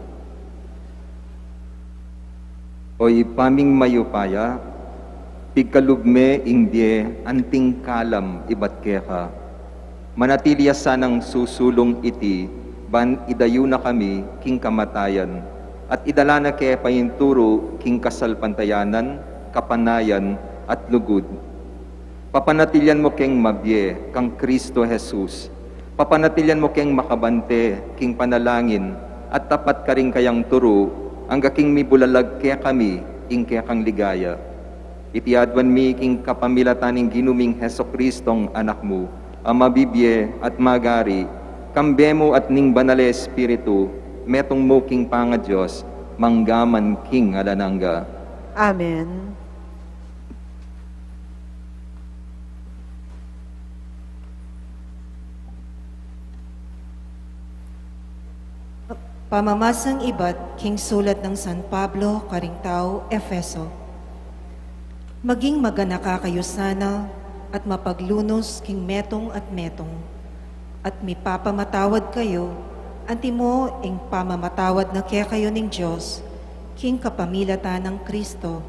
Oy paming mayupaya, pigkalugme ingdie anting kalam ibat keka. Manatiliya sanang susulong iti, ban idayo na kami king kamatayan, at idala na kaya payinturo king kasalpantayanan, kapanayan, at lugod. Papanatilyan mo keng mabye, kang Kristo Jesus. Papanatilyan mo keng makabante, king panalangin, at tapat ka rin kayang turo, ang king mibulalag kaya kami, ing kaya kang ligaya. Itiadwan mi king kapamilataning ginuming Heso Kristong anak mo, ang mabibye at magari, kambemo at ning banale Espiritu, metong mo king panga Diyos, manggaman king alananga. Amen. Pamamasang iba't king sulat ng San Pablo, Karingtao, Efeso. Maging maganaka kayo sana at mapaglunos king metong at metong, at mipapamatawad kayo, anti mo ing pamamatawad na kaya kayo ning Diyos, king kapamilatan ng Kristo.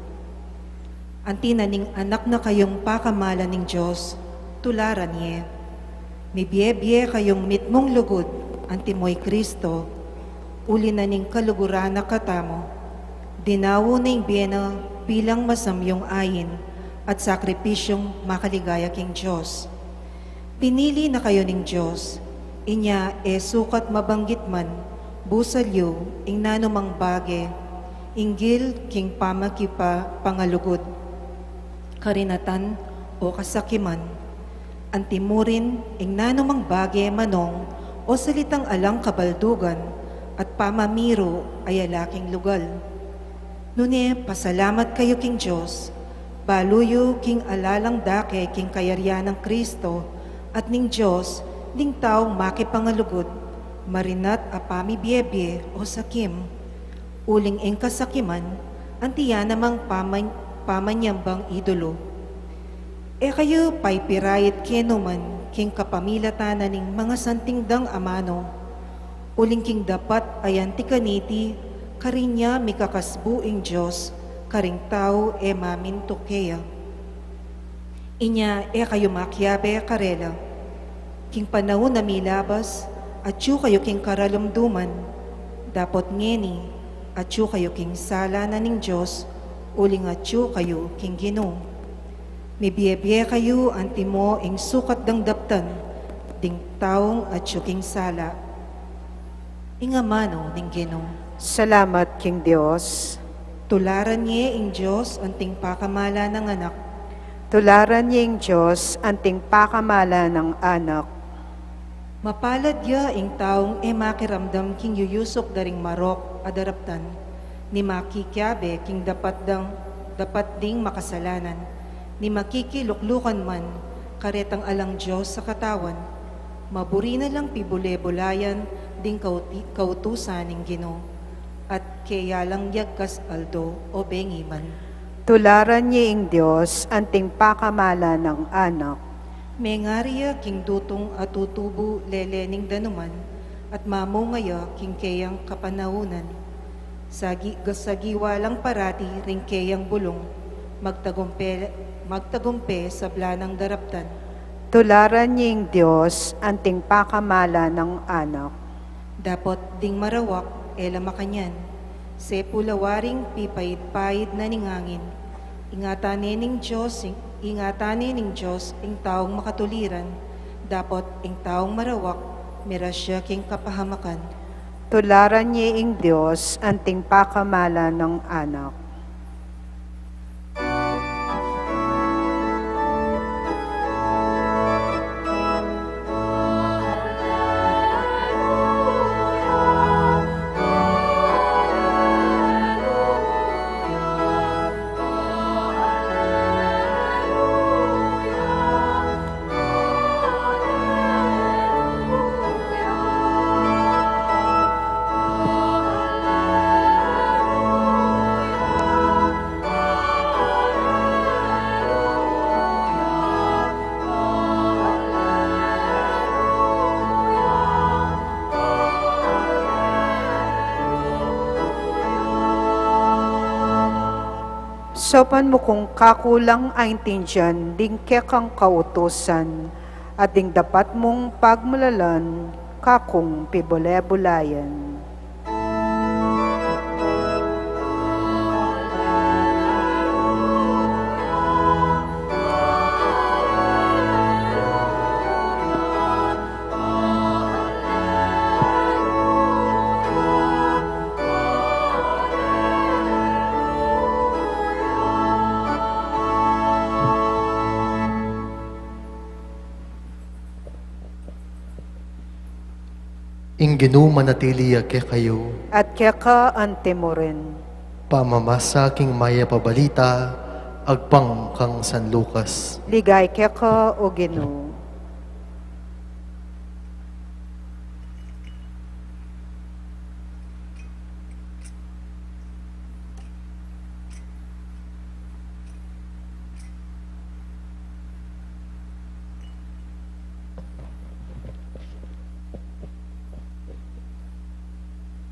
Anti na ning anak na kayong pakamala ning Diyos, tularan niye. Mibye-bye kayong mitmong lugod, anti mo'y Kristo, uli na ning kaluguran na katamo, dinawo ning biyena bilang masamyong ayin at sakripisyong makaligaya king Diyos. Pinili na kayo ning Diyos, inya sukat mabanggit man, busalyo, ing nanumang bage, inggil king pamakipa pangalugod, karinatan o kasakiman, antimurin, ing nanumang bage manong o salitang alang kabaldugan, at pamamiro ay alaking lugal. Nune, pasalamat kayo king Diyos, baluyo king alalang dake king kayaryan ng Kristo, at ning Diyos, ning taong makipangalugod, marinat apami biyebye o sakim, uling ing kasakiman, antiya namang pamanyambang idolo. Kayo pa'y pirayit kenuman, king kapamilatan ning mga santingdang amano, uling king dapat ayan ti kaniti, karinya mikakasbuing Diyos, karing tao mamin tukeya. Inya kayo makyabe karela, king panahon na milabas, at yu kayo king karalumduman, dapat ngeni, at yu kayo king sala na ning Diyos, uling at yu kayo king Ginoo. Mibiyebye kayo anti mo ing sukat dang daptan, ding taong at yu king sala. Ingamano ning Ginoo. Salamat king Diyos. Tularan niya ing Diyos anting pakamala ng anak. Tularan niya ing Diyos anting pakamala ng anak. Mapalad ya ing taong makiramdam king yuyusok daring marok adaraptan, ni makikyabe king dapat ding makasalanan, ni makikiluklukan man, karetang alang Diyos sa katawan, maburi na lang pibule-bulayan, ding kautusan ng Ginoo, at kaya lang yagkas aldo o bengiman. Tularan niya ing Diyos anting pakamala ng anak. Mengariya king dutong atutubo lelening danuman, at mamungaya king kayang kapanahunan. Sagiwa lang parati ring kayang bulong, magtagumpe sa blanang daraptan. Tularan niya ing Diyos anting pakamala ng anak. Dapat ding marawak, makanyan. Se pulawaring pipayid-payid na ningangin. Ingatanin ning Diyos, ing taong makatuliran. Dapat ing taong marawak, mirasya king kapahamakan. Tularan niya ing Diyos anting pakamala ng anak. Sopan mo kung kakulang aintindihan, ding kekang kautusan, at ding dapat mong pagmulalan, kakung pibole-bulayan. Inginu manatili ke kayo, At keka ante mo rin, pamamasa king maya pabalita, agpang kang San Lucas. ligay keka o Ginoo.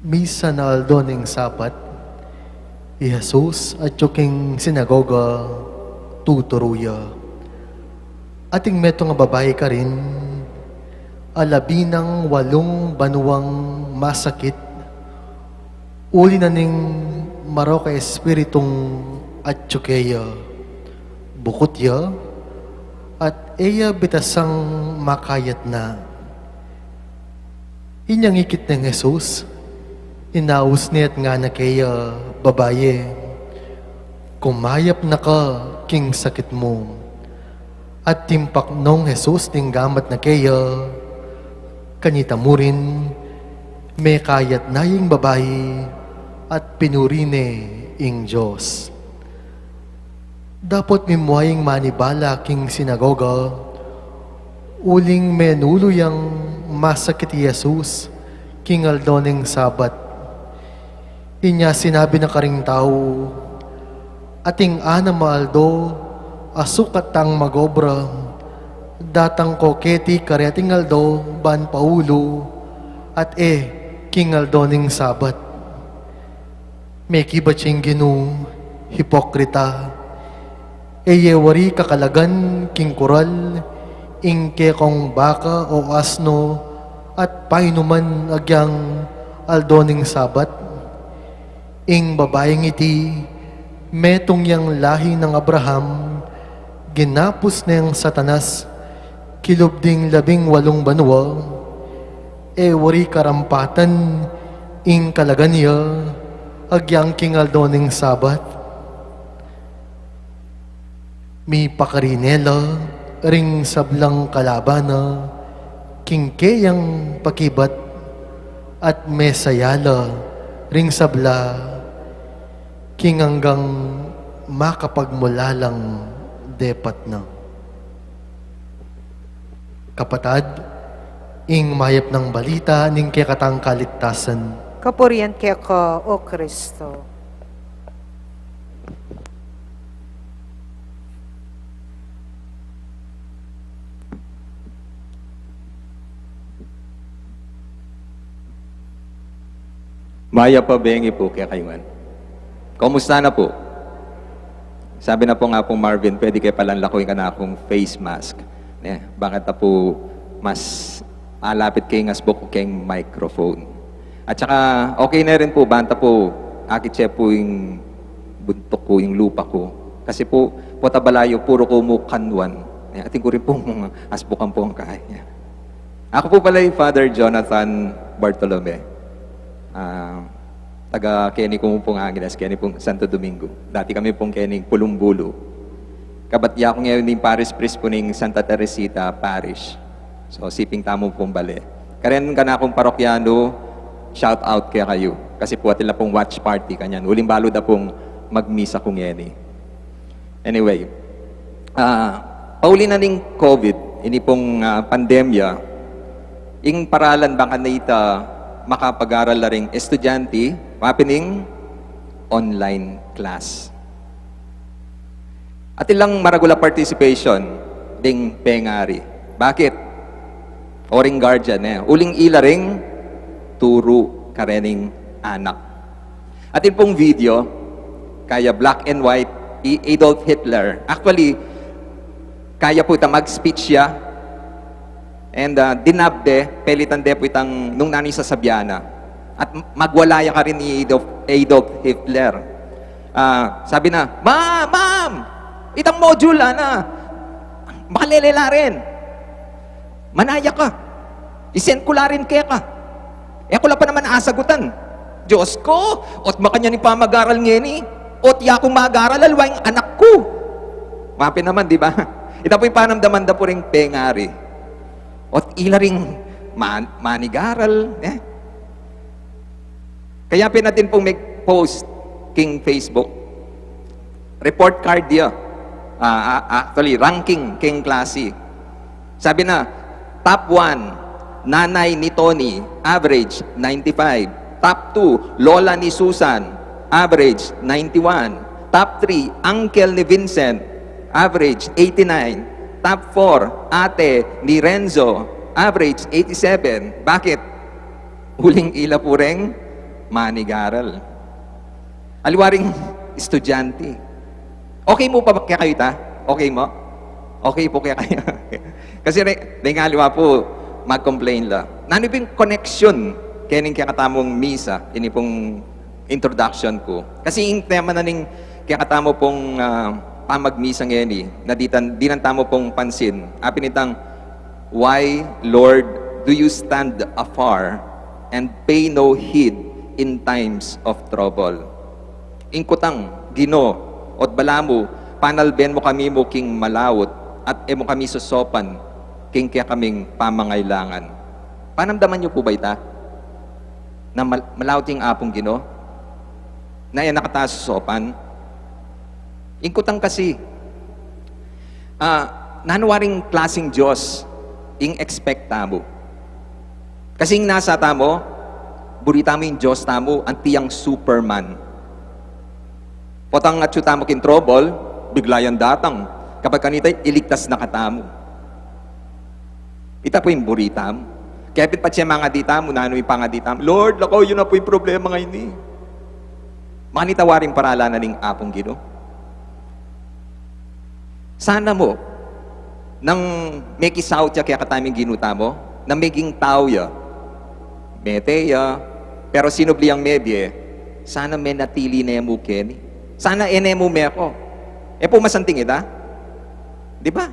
Misa na aldo ning sapat, i Jesus at yung sinagoga tuturuya. Ating meto nga babae ka rin, alabi ng 8 banuang masakit, uli na ning maro ka espiritong at tsukeya, bukot ya, at eya bitasang makayat na. Inyang ikit ng Jesus, inaus niya't nga na kaya babaye, kumayap na ka king sakit mo, at timpak nung Jesus ting gamat na kaya, kanita mo rin, may kayat na yung babae, at pinurine ing Diyos. Dapat mimuaying manibala king sinagoga, uling menuluyang masakit Jesus, king aldoning sabat. Inya sinabi na karing tao, ating ana maaldo, asukat tang magobra, datang ko keti kareting aldo, ban paulo, at king aldoning sabat. May kibatsing ginu, hipokrita, wari kakalagan king kural, ingke kong baka o asno, at painuman agyang aldoning sabat. Ing babaeng iti, metong yang lahi ng Abraham, ginapos na yung Satanas, kilubding 18 banwa, wari karampatan, ing kalagan niya, agyang kingaldoning sabat. Mi pakarinela, ring sablang kalabana, kingkeyang pakibat, at mesayala, ring sabla, king hanggang makapagmulalang depat na. Kapatad, ing mayap ng balita ning kekatang kaligtasan. Kapurian keka o Kristo. Maya pa bengi po kaya kayuan. Kamusta na po? Sabi na po nga po Marvin, pwede kayo palang lakuin ka na akong face mask. Bakit na po mas alapit kayo ngas buk kayong microphone. At saka okay na rin po, banta po, akit po yung buntok ko, yung lupa ko. Kasi po, potabalayo, puro ko mo kanwan. Ating ko rin po mga asbukan po ang kaya. Ako po pala yung Father Jonathan Bartolome. Taga Kenny ko pong Angeles, Kenny pong Santo Domingo. Dati kami pong Kenny Pulumbulo. Kabatya ko ngayon yung parish priest po ng Santa Teresita Parish. So, siping tamo pong bali. Karen ka na akong parokyano, shout out kaya kayo. Kasi po atila pong watch party kanyan. Uling balo na pong magmisa kong Kenny. Anyway, pauli na ning COVID, ini pong pandemya, ing paralan baka na ita makapag-aral na rin estudyante, mapining online class. At ilang maragula participation, ding pengari. Bakit? Oring guardian, uling ila ring turo karening anak. At pong video, kaya black and white, Adolf Hitler. Actually, kaya po ita mag-speech siya. And dinabde, pelitan de po itang nung nani sa Sabiana. At magwalaya ka rin ni Adolf Hitler. Sabi na, Ma'am! Itang module, makalela rin. Manaya ka. Isend ko la rin kaya ka. Ko lang pa naman asagutan. Diyos ko, ot makanya ni pamag-aral ngeni, ot ya kong mag-aral, alwa yung anak ko. Mapi naman, di ba? Ito po yung panamdaman da po rin pengari. Ot ila ring manigaral. Kaya pinatin pong mag-post king Facebook. Report card dia. Actually, ranking king klase. Sabi na, top 1, nanay ni Tony, average 95. Top 2, lola ni Susan, average 91. Top 3, uncle ni Vincent, average 89. Top 4, ate ni Renzo, average 87. Bakit? Huling ila po ring manigaral. Aliwaring estudyante. Okay mo pa kaya kayo ta? Okay mo? Okay po kaya kayo? Kasi nga aliwa po, mag-complain la. Nano yung connection kaya ning kakatamong misa, ini pong introduction ko. Kasi yung tema na ning kakatamo pong pamagmisa ngayon na dinan tamo pong pansin. Apin itang, why, Lord, do you stand afar and pay no heed in times of trouble? Ingkutang, Gino, ot balamo, panalben mo kami mo king malawot at emo kami susopan king kaya kaming pamangailangan. Panamdaman niyo po ba ita? Na malauting apong Gino, na yan nakataas sa sopan. Ingkutang kasi, nanuwaring klaseng Diyos, ing expect tamo. Kasi ing nasa tamo, burita mo yung Diyos tamo, ang tiyang Superman. Potang at tamo kin trouble, biglayan datang. Kapag kanita, iligtas na katamo. Ita po yung burita mo. Kaya pa siya mga dita mo, nano yung pangadita mo, Lord, lakaw, yun na po yung problema ngayon eh. Manitawaring parala na ning apong Gino. Sana mo, nang may kisaw siya kaya kataming ginuta mo, na maging tao ya, meteya, pero sinubli ang medye, sana may natili na mo ken. Sana ene mo me ako. Po masanting ita. Di ba?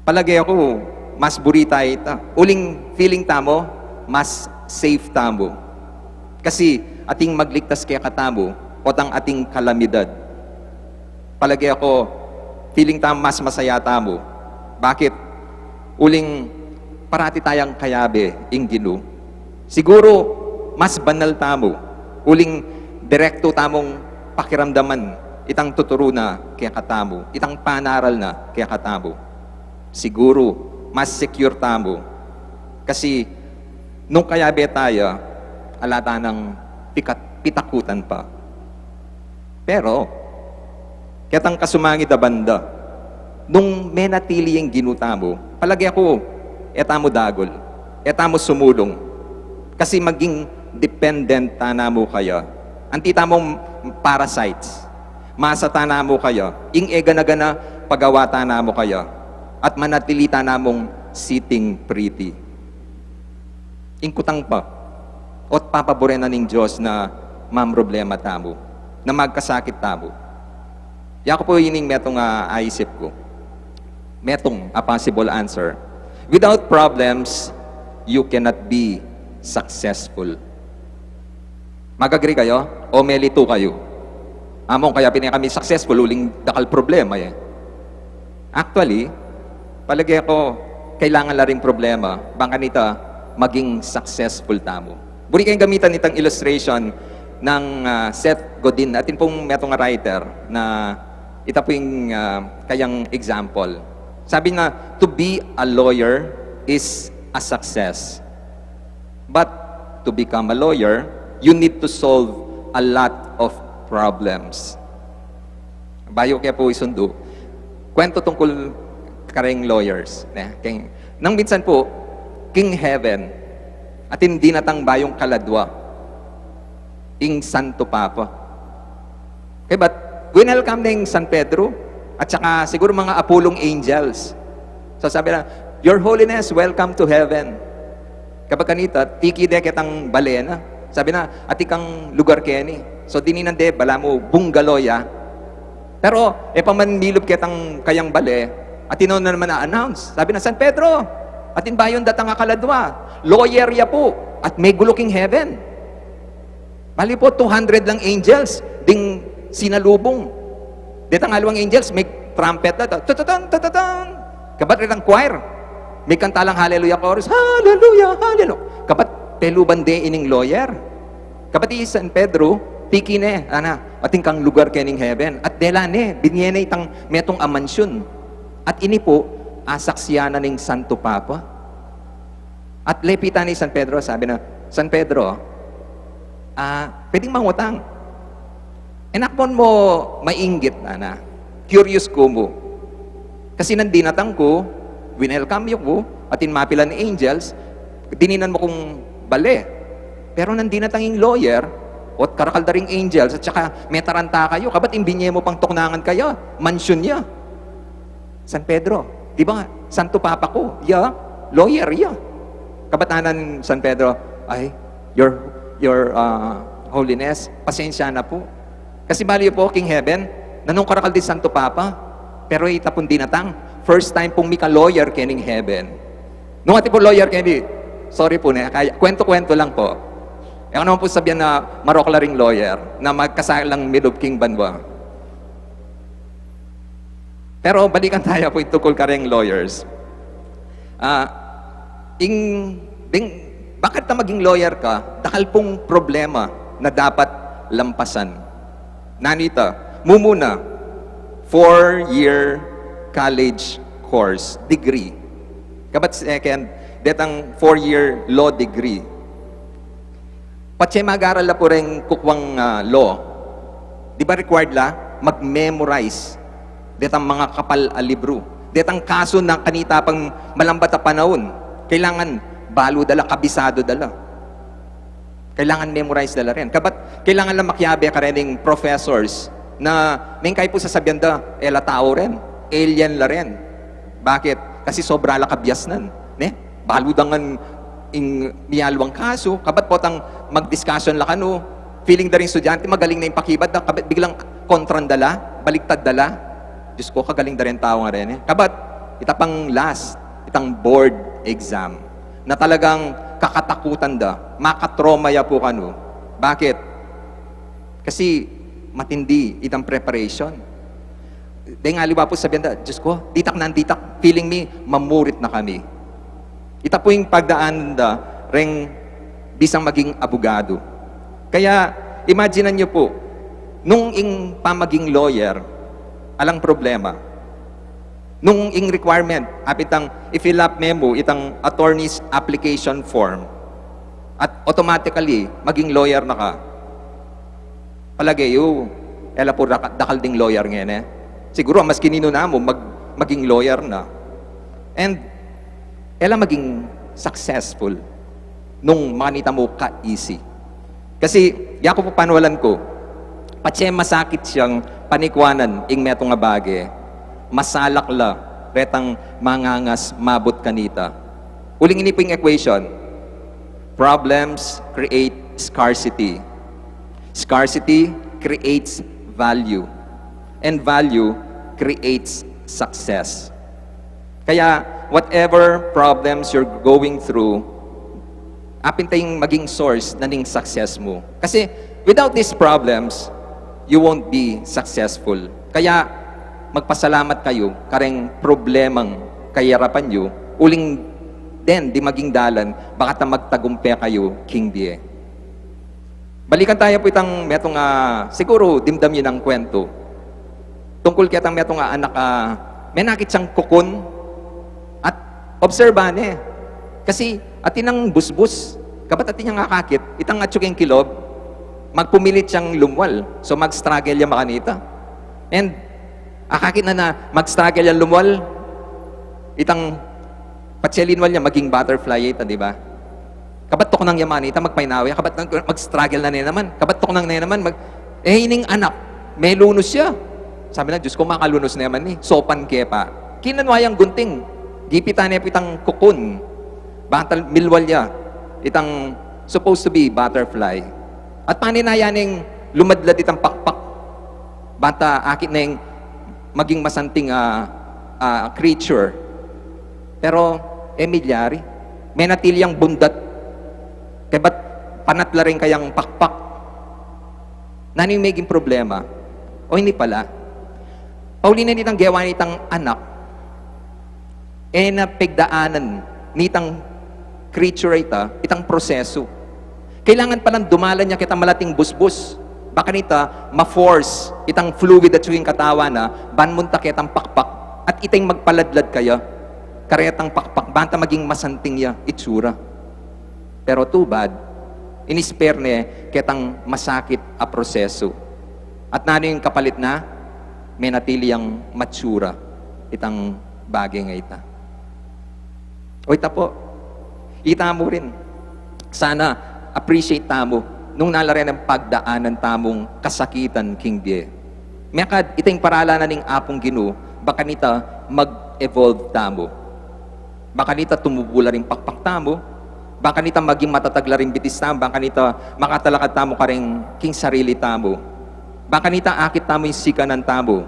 Palagay ako, mas burita ita. Uling feeling tamo, mas safe tamo. Kasi ating magligtas kaya katamo, otang ating kalamidad. Palagay ako, feeling tamo mas masaya tamo. Bakit? Uling parati tayang kayabe, ing Gino. Siguro, mas banal tamo. Uling direkto tamong pakiramdaman, itang tuturo na kaya katamo. Itang panaral na kaya katamo. Siguro, mas secure tamo. Kasi, nung kayabe tayo, alata ng pitakutan pa. Pero, katang kasumangit na banda, nung may natili yung ginuta mo, palagi ako, etamo dagol, etamo sumulong. Kasi maging dependent tana mo kaya. Antita mong parasites, masa tana mo kaya, ing ega-na-gana pagawa tana mo kaya, at manatili tana mong sitting pretty. Ingkutang pa, ot papaboren na ning Diyos na problema tamo, na magkasakit tamo. Yako po yining metong aisip ko. Metong a possible answer. Without problems, you cannot be successful. Mag-agree kayo? O melito kayo? Among kaya pinay kami successful, uling dakal problema eh. Actually, palagi ako, kailangan la ring problema, bangka nita, maging successful tamo. Buri kayong gamitan itang illustration ng Seth Godin. Atin pong metong writer na ita po yung kayang example. Sabi na, to be a lawyer is a success. But to become a lawyer, you need to solve a lot of problems. Bayo kaya po isundo. Kwento tungkol kareng lawyers. Nang minsan po, King Heaven, at hindi natang bayong kaladwa, ing Santo Papa. Kaya ba't winelcome ng San Pedro at saka siguro mga Apolong angels. So sabi na, Your Holiness, welcome to heaven. Kapag kanita, tiki de kitang balena. Sabi na, ati kang lugar keni. So dininan de, bala mo, bunggaloya. Pero, pamanilop kitang kayang bale, at tinaw na naman na-announce. Sabi na, San Pedro, atin bayon datang akaladwa. Lawyer ya po, at may guluking heaven. Bali po, 200 lang angels, ding sinalubong. Ditang halawang angels, may trumpet na. Tatatan, tatatan. Kabat rin ang choir. May kantalang hallelujah chorus. Hallelujah, hallelujah. Kabat teluban de ining lawyer. Kabat San Pedro, tiki ne, ating kang lugar kening heaven. At delane, binyene itang metong amansyon. At ini po, asaksiyana ng Santo Papa. At lepitan ni San Pedro, sabi na, San Pedro, pwedeng mangutang. Enakpon mo mainggit, curious ko mo. Kasi nandinatang ko, winelcome ko, atin mapila ni angels, dininan mo kong bale. Pero nandinatang yung lawyer, o karakaldaring angels, at saka may taranta kayo, kabat imbinye mo pang tuknangan kayo, mansyon niya. San Pedro, di ba, Santo Papa ko, lawyer, Kabatanan San Pedro, ay, your Holiness, pasensya na po. Kasi bali po, King Heaven, nanong karakal di Santo Papa, pero itapon dinatang, first time pong mika lawyer kening heaven. Nung ati po lawyer kening, sorry po na, kaya, kwento-kwento lang po. Ako naman po sabihan na marokla ring lawyer, na magkasalang midop King Banwa. Pero balikan tayo po itukol ka rin lawyers. Bakit na maging lawyer ka? Dakal pong problema na dapat lampasan. Nanita, mumuna, 4-year college course, degree. Kabat second, detang 4-year law degree. Patse mag-aral la po rin kukwang law. Di ba required la? Mag-memorize. Detang mga kapal a libro. Detang kaso na kanita pang malambat na panahon. Kailangan balo dala, kabisado dala. Kailangan memorize dala rin. Kabat kailangan lang makyabe ka rin professors na may kayo po sasabihan da, ela tao rin, alien la rin. Bakit? Kasi sobra la kabyas nan. Baludangan ing miyalwang kaso, kabat potang mag-discussion la kano, feeling da rin estudyante, magaling na yung pakibad, kabat biglang kontrang dala, baliktad dala. Diyos ko, kagaling da rin tao nga rin. Kabat, itapang last, itang board exam, na talagang kakatakutan da, makatromaya po kano. Bakit? Kasi, matindi itang preparation. Dahil nga liwa po sabihan da, Diyos ko, ditak, feeling me, mamurit na kami. Ita po yung pagdaan da, ring bisang maging abogado. Kaya, imaginean nyo po, nung ing pamaging lawyer, alang problema. Nung ing requirement, apitang i-fill up memo, itang attorney's application form, at automatically, maging lawyer na ka. Palagay ela po dakal ding lawyer ngayon Siguro, mas kinino na mo, maging lawyer na. And, ela maging successful nung manita mo ka-easy. Kasi, yako po panwalan ko, patse masakit siyang panikwanan ing metong nga bage, masalak la, retang mangangas mabot kanita. Uling ini po yung equation, problems create scarcity. Scarcity creates value. And value creates success. Kaya, whatever problems you're going through, apin tayong maging source na ning success mo. Kasi, without these problems, you won't be successful. Kaya, magpasalamat kayo, kareng problemang kayarapan nyo, uling din, di maging dalan, baka ta magtagumpe kayo, King Die. Balikan tayo po itang metong siguro dimdam yun ang kwento. Tungkol kitang metong anak, may nakit siyang kukun at obserbahan Kasi atinang busbus, kapat atin niyang akakit, itang atsuking kilob, magpumilit siyang lumwal. So mag-struggle yung makanita. And akakit na mag-struggle yung lumwal, itang patselinwal niya maging butterfly ita, di ba? Kabat tok nang yaman ita magpainawi, kabat mag-struggle na niya naman. Kabat tok nang niya naman ining anak may lunos siya. Sabi na, Diyos ko, makalunos na naman ni. Sopan kepa. Kinanwayang gunting. Gipitan niya pitang kukun. Batal milwalya. Itang supposed to be butterfly. At paninayaning lumadlad itang pakpak. Bata, akit na yung maging masanting creature. Pero, milyari. May natilyang bundat. Kaya ba't panatla rin kayang pakpak? Nano yung maging problema? O hindi pala? Paulina nitang gawa nitang anak, na pigdaanan nitang creature itang proseso. Kailangan palang dumalan niya kitang malating busbus. Baka nita, ma-force itang fluid at yung katawan na banmunta kitang pakpak at itang magpaladlad kaya karetang pakpak, banta maging masanting ya itsura. Pero too bad, inispare niya kitang masakit a proseso. At nano yung kapalit na, may natili ang matsura itang bagay nga ita. O ita po, ita mo rin. Sana appreciate tamo nung nalarin ang pagdaanan tamong kasakitan king die. Mekad itang paralanan ning apong Ginoo, baka nita mag-evolve tamo. Baka nita tumubula rin pakpak tamo, baka nita maging matatagla rin bitis tamo, baka nita makatalakad tamo ka rin king sarili tamo. Baka nita akit tamo yung sikanan tamo.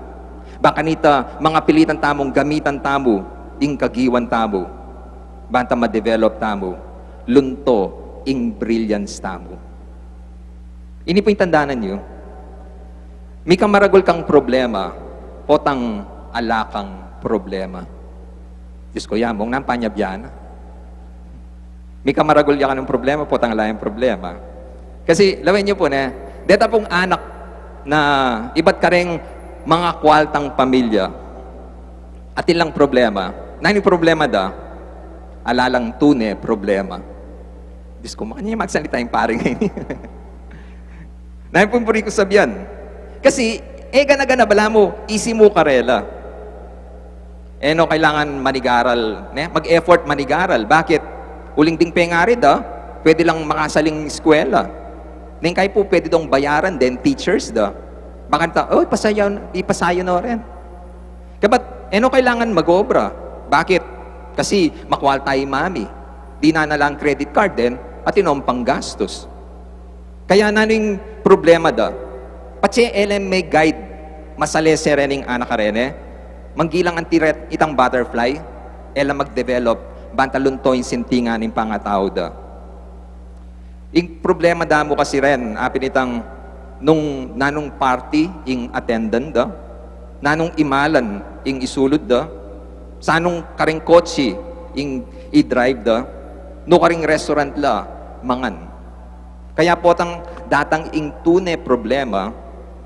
Baka nita mga pilitan tamong gamitan tamo, ing kagiwan tamo. Banta ma-develop tamo, lunto ing brilliance tamo. Ini po yung tandanan nyo. May kamaragol kang problema, potang alakang problema. Diyos ko, yamong nampanyabyan. May kamaragol ka ng problema, potang alayang problema. Kasi, lawin nyo po na, deta pong anak na iba't ka rin mga kwaltang pamilya at ilang problema. Nani problema da? Alalang tune problema. Diyos ko, makanya magsalita yung paring ngayon. Nani pong puri ko sabihan. Kasi, gana-gana bala mo, easy mo karela. No, kailangan manigaral. Mag-effort manigaral. Bakit? Uling ding pengari da, pwede lang makasaling eskwela. Ning kayo po pwede dong bayaran din, teachers da. Baka nita, ipasayo na rin. Kabat, kailangan mag-obra. Bakit? Kasi makwal tayo mami. Di na lang credit card din at pang gastos. Kaya naning problema da. Pati may guide, masalese rin anak ka rin manggilang ang tiret itang butterfly, mag-develop, bantalon to yung sintingan ng pangatao da. Yung problema da mo kasi rin, apin itang nung nanong party, yung attendant da, nanong imalan, yung isulod da, sanong karing kotse, yung i-drive da, no karing restaurant la, mangan. Kaya po tang datang ing tune problema,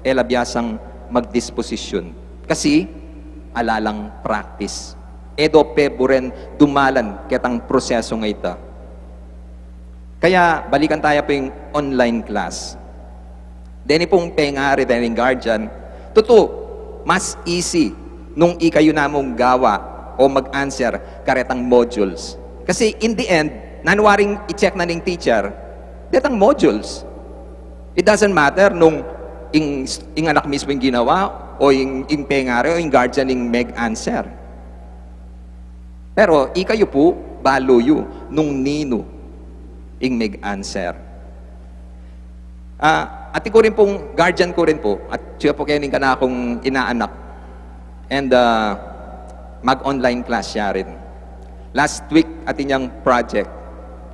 labiyasang magdisposisyon. Kasi, alalang practice. Edo peboren dumalan ketang proseso nga ita. Kaya, balikan tayo po yung online class. Deni pong pengari, deni guardian, mas easy nung ikayo namong gawa o mag-answer karetang modules. Kasi in the end, nanwaring i-check na ning teacher, detang modules. It doesn't matter nung ing anak mismo yung ginawa o yung pengari o yung guardian yung mag-answer. Pero ikayo po, baloyo nung nino ing mag-answer. At ko rin pong, guardian ko rin po, at siya po kayo ka na akong inaanak. And mag-online class siya rin. Last week, atin niyang project,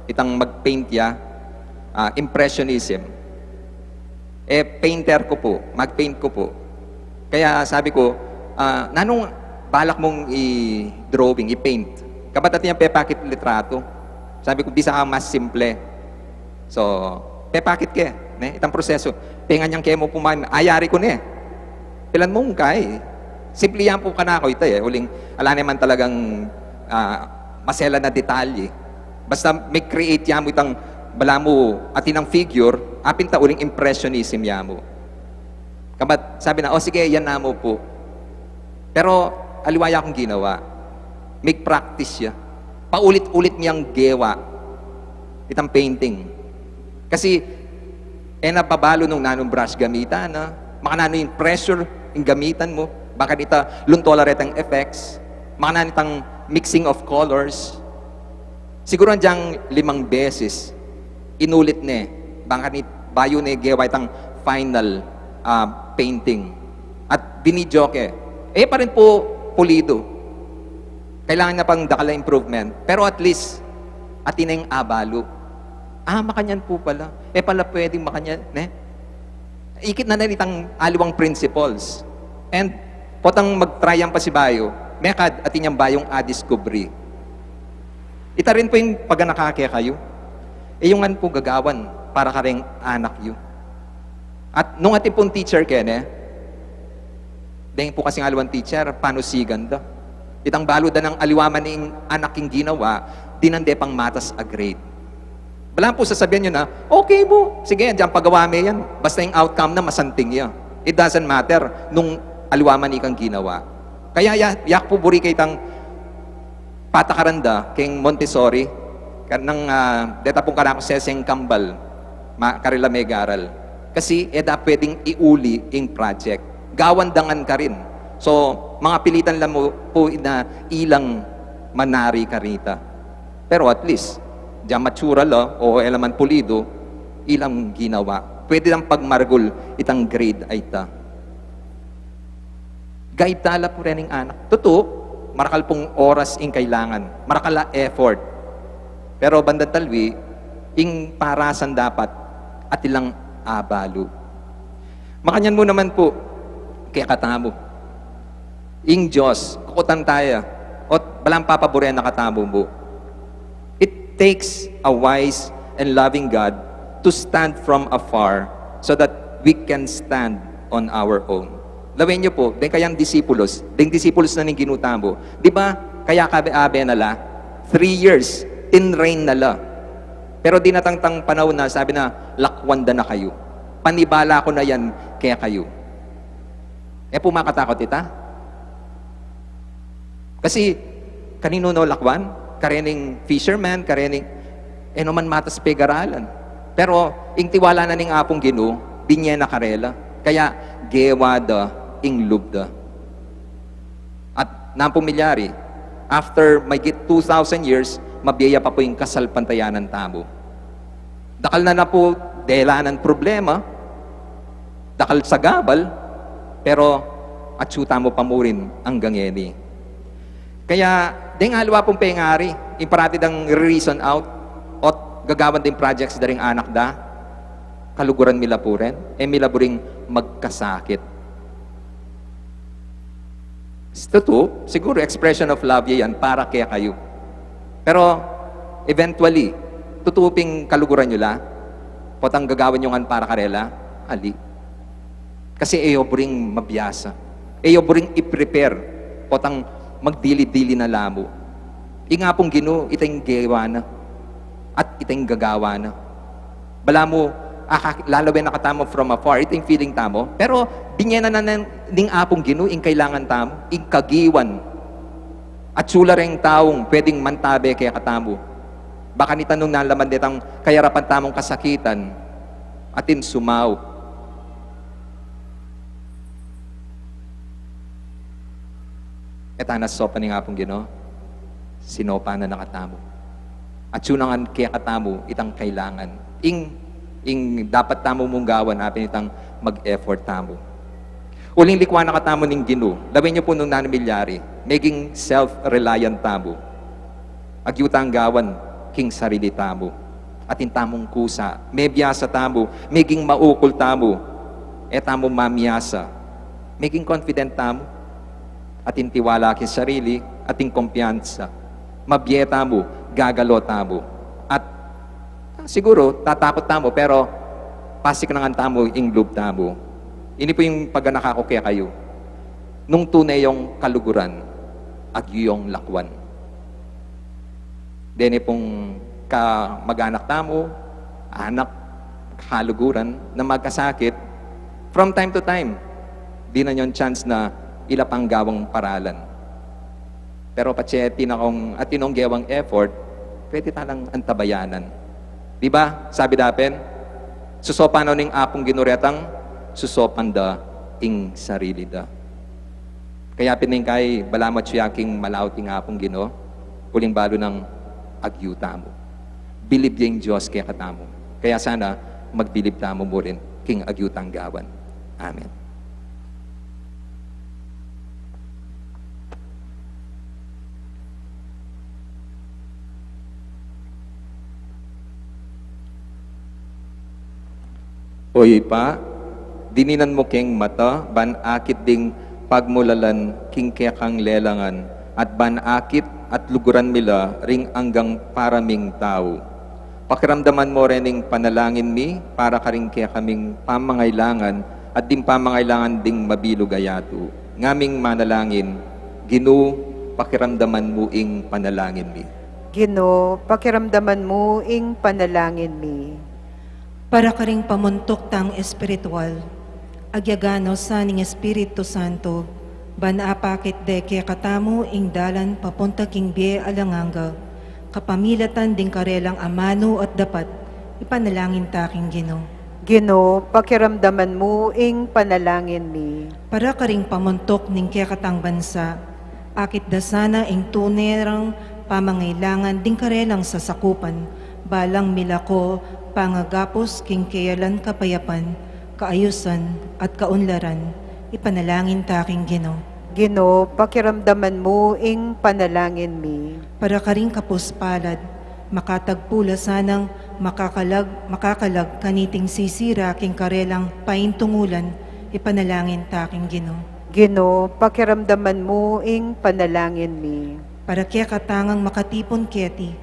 itang mag-paint ya, impressionism. Painter ko po, mag-paint ko po. Kaya sabi ko, nanong balak mong i-drawing, i-paint? Kapat atin niyang pepakit litrato. Sabi ko, bisa ka mas simple. So, pepakit ke, itang proseso. Pengan niyang kemo pumain, ayari ko ne. Pilan mong kay. Simple yan po ka na ako ito uling, ala naman talagang masela na detalye. Basta may create yan mo itang, bala mo, atin ang figure, apin ta uling impressionism yan mo. Kabat, sabi na, sige, yan na mo po. Pero, aliwaya akong ginawa. Make practice ya. Paulit-ulit niyang gewa itang painting. Kasi, napabalo nung nanong brush gamitan, Makanano yung pressure, yung gamitan mo. Baka ita luntolarete ang effects. Makanano itang mixing of colors. Siguro diyang 5 beses, inulit ne. Baka ni bayo ne gawa itang final painting. At binidyoke. Pa rin po pulido. Kailangan na pang dakala improvement. Pero at least, atin na yung abalo. Makanyan po pala. Pala pwedeng makanyan. Ikit na itang aliwang principles. And, potang mag-tryang pa si bayo, mekad atin yung bayong a-discovery. Ita rin po yung pag nakakaya kayo. Yung po gagawan para ka rin anak yu. At nung ating pong teacher kene, dahil po kasing aliwan teacher, paano siganda? Itang baludan ng aliwaman ng anak yung ginawa, dinande pang matas a grade. Wala po sasabihin nyo na, okay po, sige, diyan pagawa mo yan. Basta yung outcome na masanting yan. It doesn't matter nung aliwaman ikang ginawa. Kaya yak po buri kay tang patakaranda kay Montessori, kanang deta pong kanako seseng kambal, karila may garal. Kasi eda pwedeng iuli yung project. Gawandangan ka rin. So, mga pilitan lang mo po na ilang manari karita. Pero at least, diyan matura lo, o elaman pulido, ilang ginawa. Pwede lang pagmargol itang grade ay ta. Gaitala po rin ang anak. Totoo, marakal pong oras in kailangan. Marakala effort. Pero bandang talwi, ing parasan dapat at ilang abalo. Makanyan mo naman po, kaya katamo. Ing Diyos, kukutan tayo, at balang papaborehan na katamo mo. It takes a wise and loving God to stand from afar so that we can stand on our own. Lawin niyo po, din kayang disipulos na ning ginutamo. Di ba, kaya kabe-abe na la, 3 years, tinrain na la. Pero di natangtang panahon na, sabi na, lakwanda na kayo. Panibala ko na yan, kaya kayo. Pumakatakot ita. Kasi, kanino no lakwan? Karening fisherman, karening, man matas pegaralan. Pero, ing tiwala na ning apong ginu, binye na karela. Kaya, gewada, ing lubda. At, nampong milyari, after may 2,000 years, mabiyaya pa po yung kasal pantayanan tamo. Dakal na po, delanan problema, dakal sa gabal, pero atsuta mo pa mo rin ang gangeni. Kaya, ding alwa pong pengari, imparatid ang reason out, at gagawan din projects daring anak da, kaluguran mila po rin, milaburing magkasakit. Totoo, siguro expression of love yan para kaya kayo. Pero, eventually, tutuping kaluguran nyo la, potang gagawan nyo nga para karela, ali. Kasi buring mabiyasa. Buring i-prepare. Potang magdili-dili na lamo. Nga pong gino, itang gawa na. At itang gagawa na. Bala mo, lalawin na katamo from afar, itang feeling tamo. Pero, binyan na ning apong gino, ing kailangan tamo, ing kagiwan. At sula rin taong pwedeng mantabe kaya katamo. Baka ni tanong na laman ditang kayarapan tamong kasakitan, atin sumaw. Etanas sopa ni nga pong gino, sinopa na nakatamo. At sunangan kaya katamo, itang kailangan. Ing dapat tamo mong gawan, apin itang mag-effort tamo. Uling likwa na katamo ning gino, lawin niyo po nung nanamilyari, maging self-reliant tamo. Agyutang gawan, king sarili tamo. Atin tamong kusa, may biyasa tamo, maging maukol tamo, tamo mamiyasa, maging confident tamo. Atin tiwala kin sarili, ating kumpiyansa. Mabyeta mo, gagalota mo. At siguro, tatakot tamo, pero pasik na nga tamo, ingloob tamo. Ini po yung pagganakako kaya kayo. Nung tunay yung kaluguran, agyong lakwan. Dene pong mag-anak tamo, anak, kaluguran, na magkasakit, from time to time, di na yon chance na ilapang gawang paralan. Pero patse tinong gewang effort, pwede talang antabayanan. Di ba? Sabi dapen, susopan ning apong ginuretang, susopan da ing sarili da. Kaya pining kay balamat siya king malaot ing hapong Ginoo, puling balo ng agyuta mo. Bilib yung Diyos kaya katamo. Kaya sana magbilib tamo mo rin king agyutang gawan. Amen. Oy pa, dininan mo king mata, ban akit ding pagmulalan king kaya kang lelangan, at ban akit at luguran mila ring anggang paraming tao. Pakiramdaman mo rening panalangin mi, para ka rin kaya kaming pamangailangan, at din pamangailangan ding mabilog ayato. Ngaming manalangin, Ginoo, pakiramdaman mo ing panalangin mi. Ginoo, pakiramdaman mo ing panalangin mi. Para ka ring pamuntok tang espiritual, agyagano sa ning Espiritu Santo, banapakit de kaya katamo ing dalan papunta king biye alanganga, kapamilatan ding karelang amano at dapat, ipanalangin taking Ginoo. Ginoo, pakiramdaman mo ing panalangin mi. Para ka ring pamuntok ning kaya katang bansa, akit da sana ing tunerang pamangailangan ding karelang sasakupan, balang milako, pangagapos king kayalan kapayapan, kaayusan at kaunlaran, ipanalangin taking Ginoo. Ginoo, pakiramdaman mo ing panalangin mi. Para ka ring kapuspalad, makatagpula sanang makakalag kaniting sisira king karelang paintungulan, ipanalangin taking Ginoo. Ginoo, pakiramdaman mo ing panalangin mi. Para kaya katangang makatipon keti,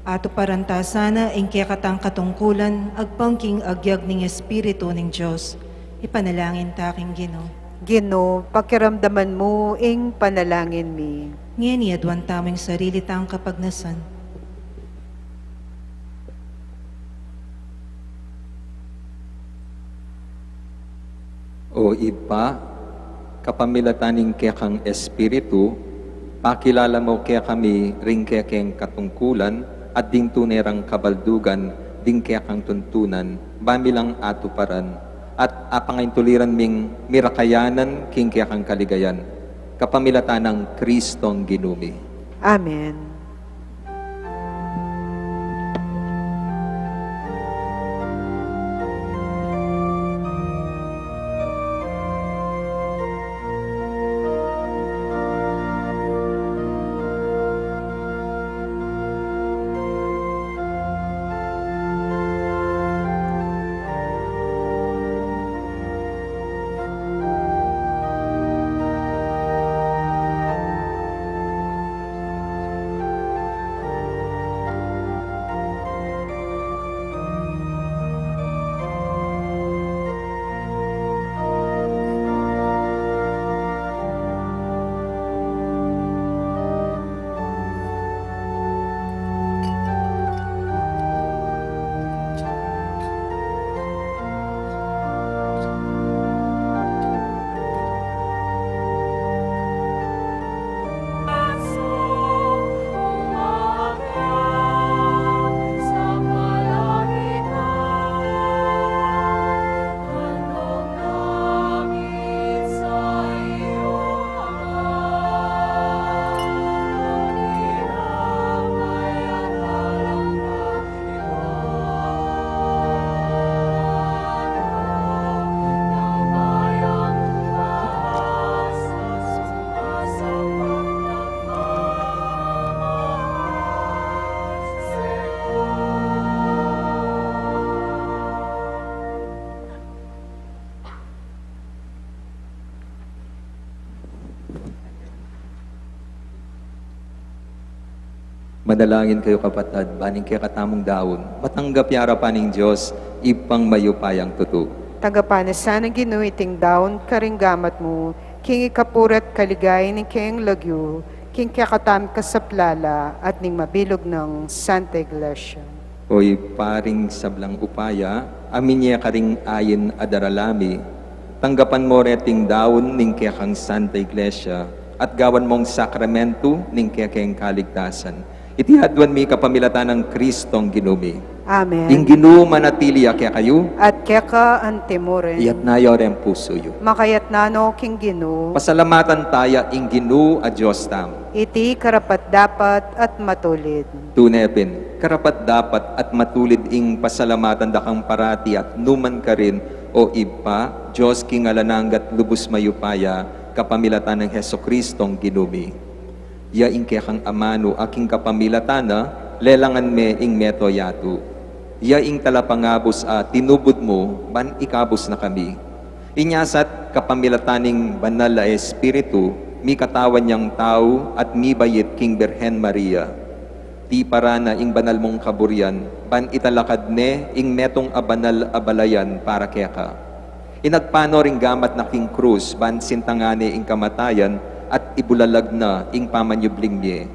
ato paranta sana ing kaya katang katungkulan, agpangking agyag ning Espiritu ning Diyos, ipanalangin taking Ginoo. Ginoo, pakiramdaman mo ing panalangin mi. Ngayon iadwan taming sarili tang kapagnasan. O iba, kapamilataning kaya kang Espiritu, pakilala mo kaya kami ring kaya keng katungkulan at ding tunerang kabaldugan, ding kaya kang tuntunan, bamilang atuparan, at apangaintuliran ming mirakayanan king kaya kang kaligayan, kapamilatan ng Kristong Ginumi. Amen. Manalangin kayo kapatid, baning kaya katamong daon, matanggap yara pa ng Diyos, ipang mayupayang tuto. Tagapanasan ng Ginoo iting daon karinggamat mo, king ikapurat kaligay ni king lagyo, king kakatam kasaplala at ning mabilog ng Santa Iglesia. Oy paring sablang upaya, amin niya karing ayin adaralami, tanggapan mo reting daon ning kaya kang Santa Iglesia, at gawan mong sakramento ning kaya kang kaligtasan. Itihadwan mi kapamilatan ng Kristong Ginumi. Amen. Inginu manatili kaya kayo, At keka antemoren. iyat na yorem puso yu. Makayat nano king Gino. Pasalamatan taya inginu a Diyos tam. Iti karapat dapat at matulid. Tunepin, karapat dapat at matulid ing pasalamatan dakang parati at numan ka rin o ipa, Diyos king alananggat lubos mayupaya, kapamilatan ng Heso Kristong ginumi. Ya ing kekang amano aking kapamilatana, lelangan me ing meto yatu. Ya ing talapangabos a tinubod mo, ban ikabos na kami. Inyasat kapamilataning banal na Espiritu, mi katawan niyang tao at mi bayit king Birhen Maria. Ti parana ing banal mong kaburian, ban italakad ne ing metong abanal abalayan para keka. Inagpano ring gamat na king krus, ban sintangane ing kamatayan at ibulalag na ing pamanyubling niye.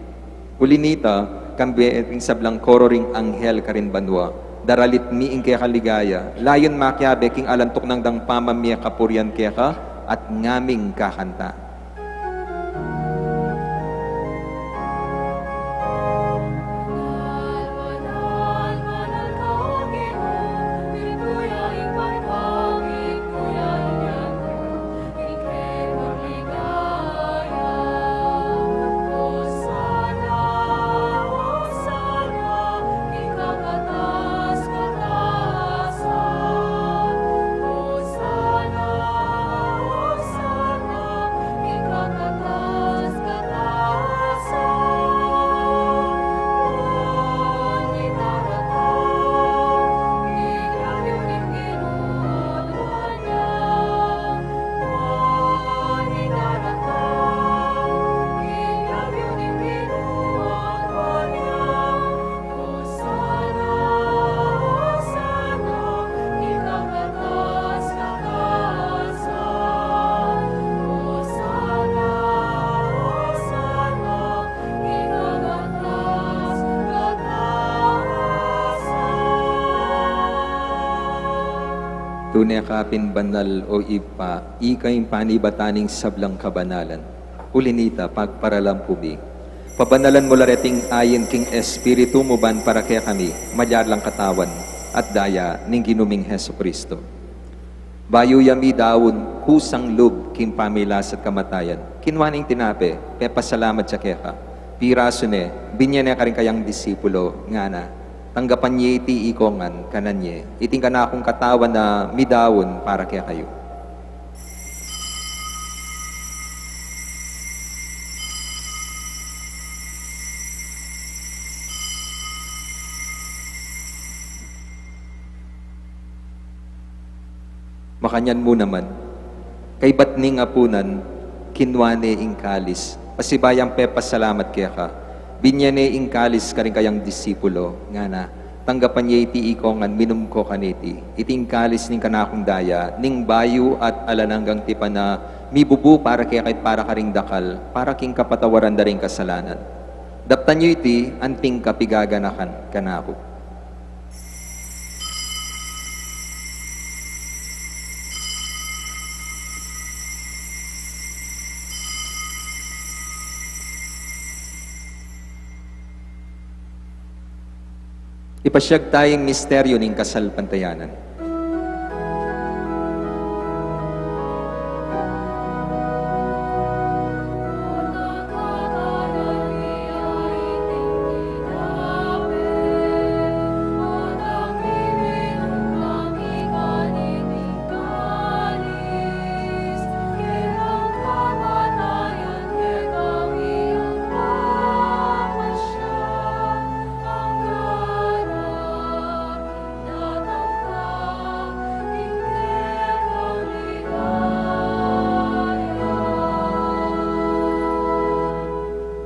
Ulinita, kambe ing sablang koro ring anghel karin banwa. Daralit mi ing kaya kaligaya, layon makyabe king alantok ng dang pamamya kapurian keka at ngaming kakanta. Tunay kapin banal o ipa, ikay panibataning sablang kabanalan. Ulinita, pagparalam pumi. Pabanalan mo lareting ayin king Espiritu mo ban para kaya kami, madyarlang katawan at daya ning ginuming Heso Kristo. Bayo yami dawon, kusang lub king pamilas at kamatayan. Kinwaning tinape, pepasalamat siya kaya. Piraso ne, binyan ka rin kayang disipulo, nga na. Tanggapan niya iti ikongan kananye. Iting ka na akong katawan na midawon para kaya kayo. Makanyan mo naman, kay batning apunan, kinwane ing kalis, pasibayang pepasalamat kaya ka. Binyane ing kalis ka rin kayang disipulo, nga na, tanggapan niya iti ikongan, minum ko kaniti, iting kalis ning kanakong daya, ning bayu at alananggang tipa na, mibubu para kaya kahit para ka ring dakal, para king kapatawaran da ring kasalanan. Daptan niyo iti, anting kapigaganakan kanako. Ipasyag tayong misteryo ng kasal pantayanan.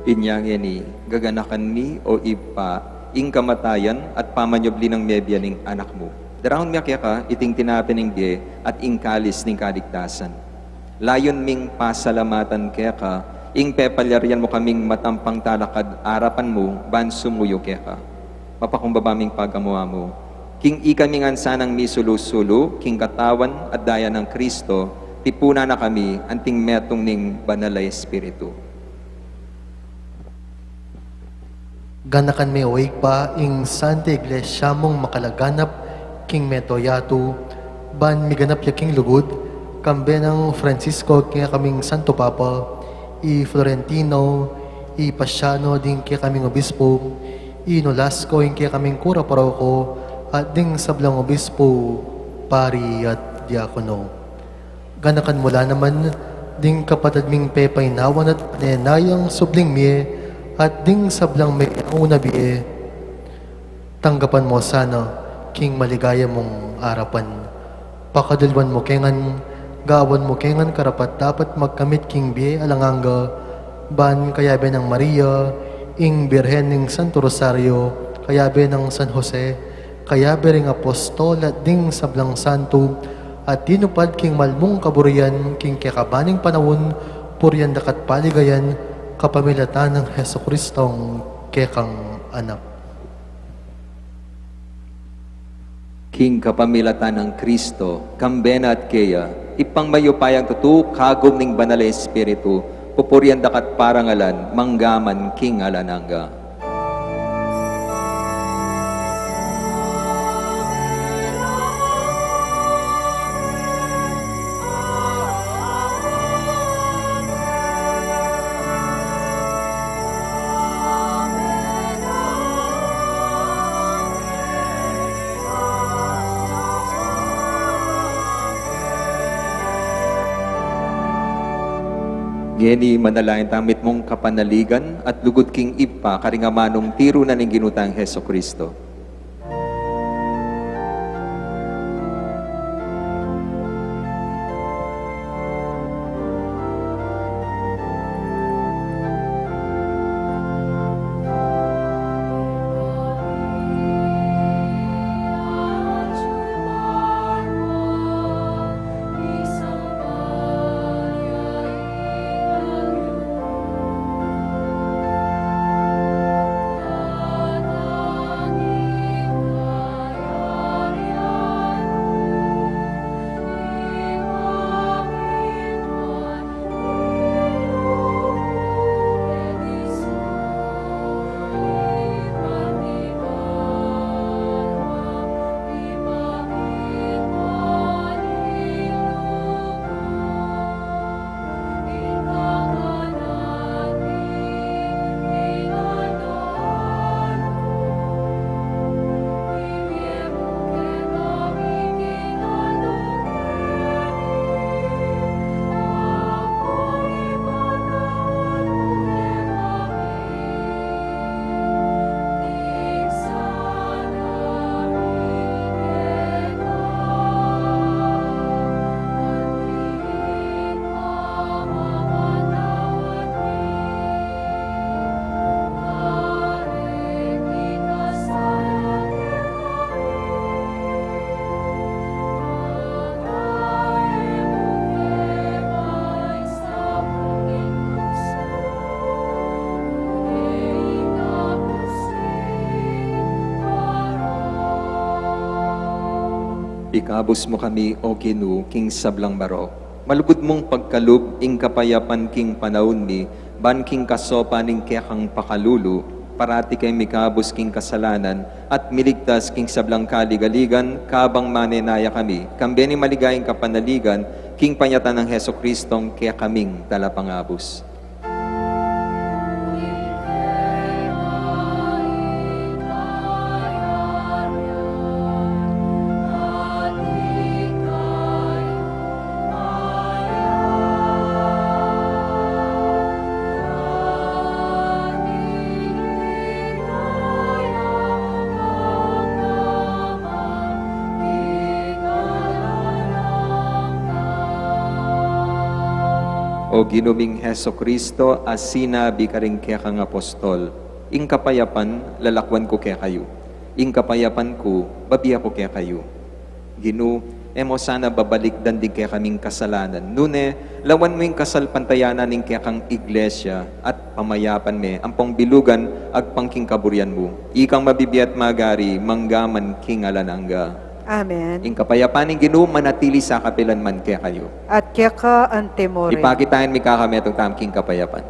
Inyang ni gaganakan mi o ipa ing kamatayan at pamanyobli ng mebya ning anak mo. Darahon miya kaya ka iting tinapin ng die at ing kalis ning kaligtasan. Layon ming pasalamatan kaya ka ing pepalyaryan mo kaming matampang talakad arapan mo ban sumuyo kaya ka. Mapakumbabaming pagamuha mo. King ikamingan sanang misulu-sulu, king katawan at daya ng Kristo, tipuna na kami anting metong ning banal na Espiritu. Ganakan may oig pa ing Santa Iglesia mong makalaganap king metoyato, ban miganap ya king lugod, kambe ng Francisco kaya kaming Santo Papa, i Florentino, i Pasiano din kaya kaming obispo, i Nolasco yung kaya kaming kura paroko, at ding sablang obispo, pari at diakono. Ganakan mula naman, ding kapatid ming pepay nawan at nenayang subling miye, at ding sablang may una biye. Tanggapan mo sana, king maligaya mong arapan. Pakadalwan mo kengan, gawan mo kengan karapat dapat magkamit king biye alanganga, ban kayabe ng Maria, ing Birhen ng Santo Rosario, kayabe ng San Jose, kayabe ring apostol at ding sablang santo, at tinupad king malmong kaburian, king kakabaning panawon, puryan dakat paligayan, kapamilatan ng Heso Kristong kekang anak. King kapamilatan ng Kristo, kambena at keya, ipangmayupayang tutu, kagom ning banal na espiritu, pupuryan dakat parangalan, manggaman king alananga. Geni manalain tamit mong kapanaligan at lugod king ipa karingamanong tiro na ning ginutang Heso Kristo. Ikabos mo kami, O Ginu, king sablang baro. Malugod mong pagkalub, ing kapayapan king panahon mi, ban king kasopa ning kekang pakalulu, parati kay mikabos king kasalanan, at miligtas king sablang kaligaligan, kabang manenaya kami, kambeni maligayang kapanaligan, king panyatan ng Heso Kristong kaya kaming talapangabos. O ginuming Heso Kristo, as sinabi ka rin kaya kang apostol, ing kapayapan, lalakwan ko kaya kayo. Ing kapayapan ko, babiya ko kaya kayo. Ginu, emo sana babalikdan din kaya kaming kasalanan. Nune, lawan mo yung kasalpantayanan ning kaya kang iglesia at pamayapan me, ang pangbilugan ag pangking kaburian mo. Ikang mabibiyat magari, manggaman king alananga. Amen. Ing kapayapan ning Ginoo manatili sa kapilan man kaya kayo. At kaya ka antemore. Ipakitain mi kakami itong tamking kapayapan.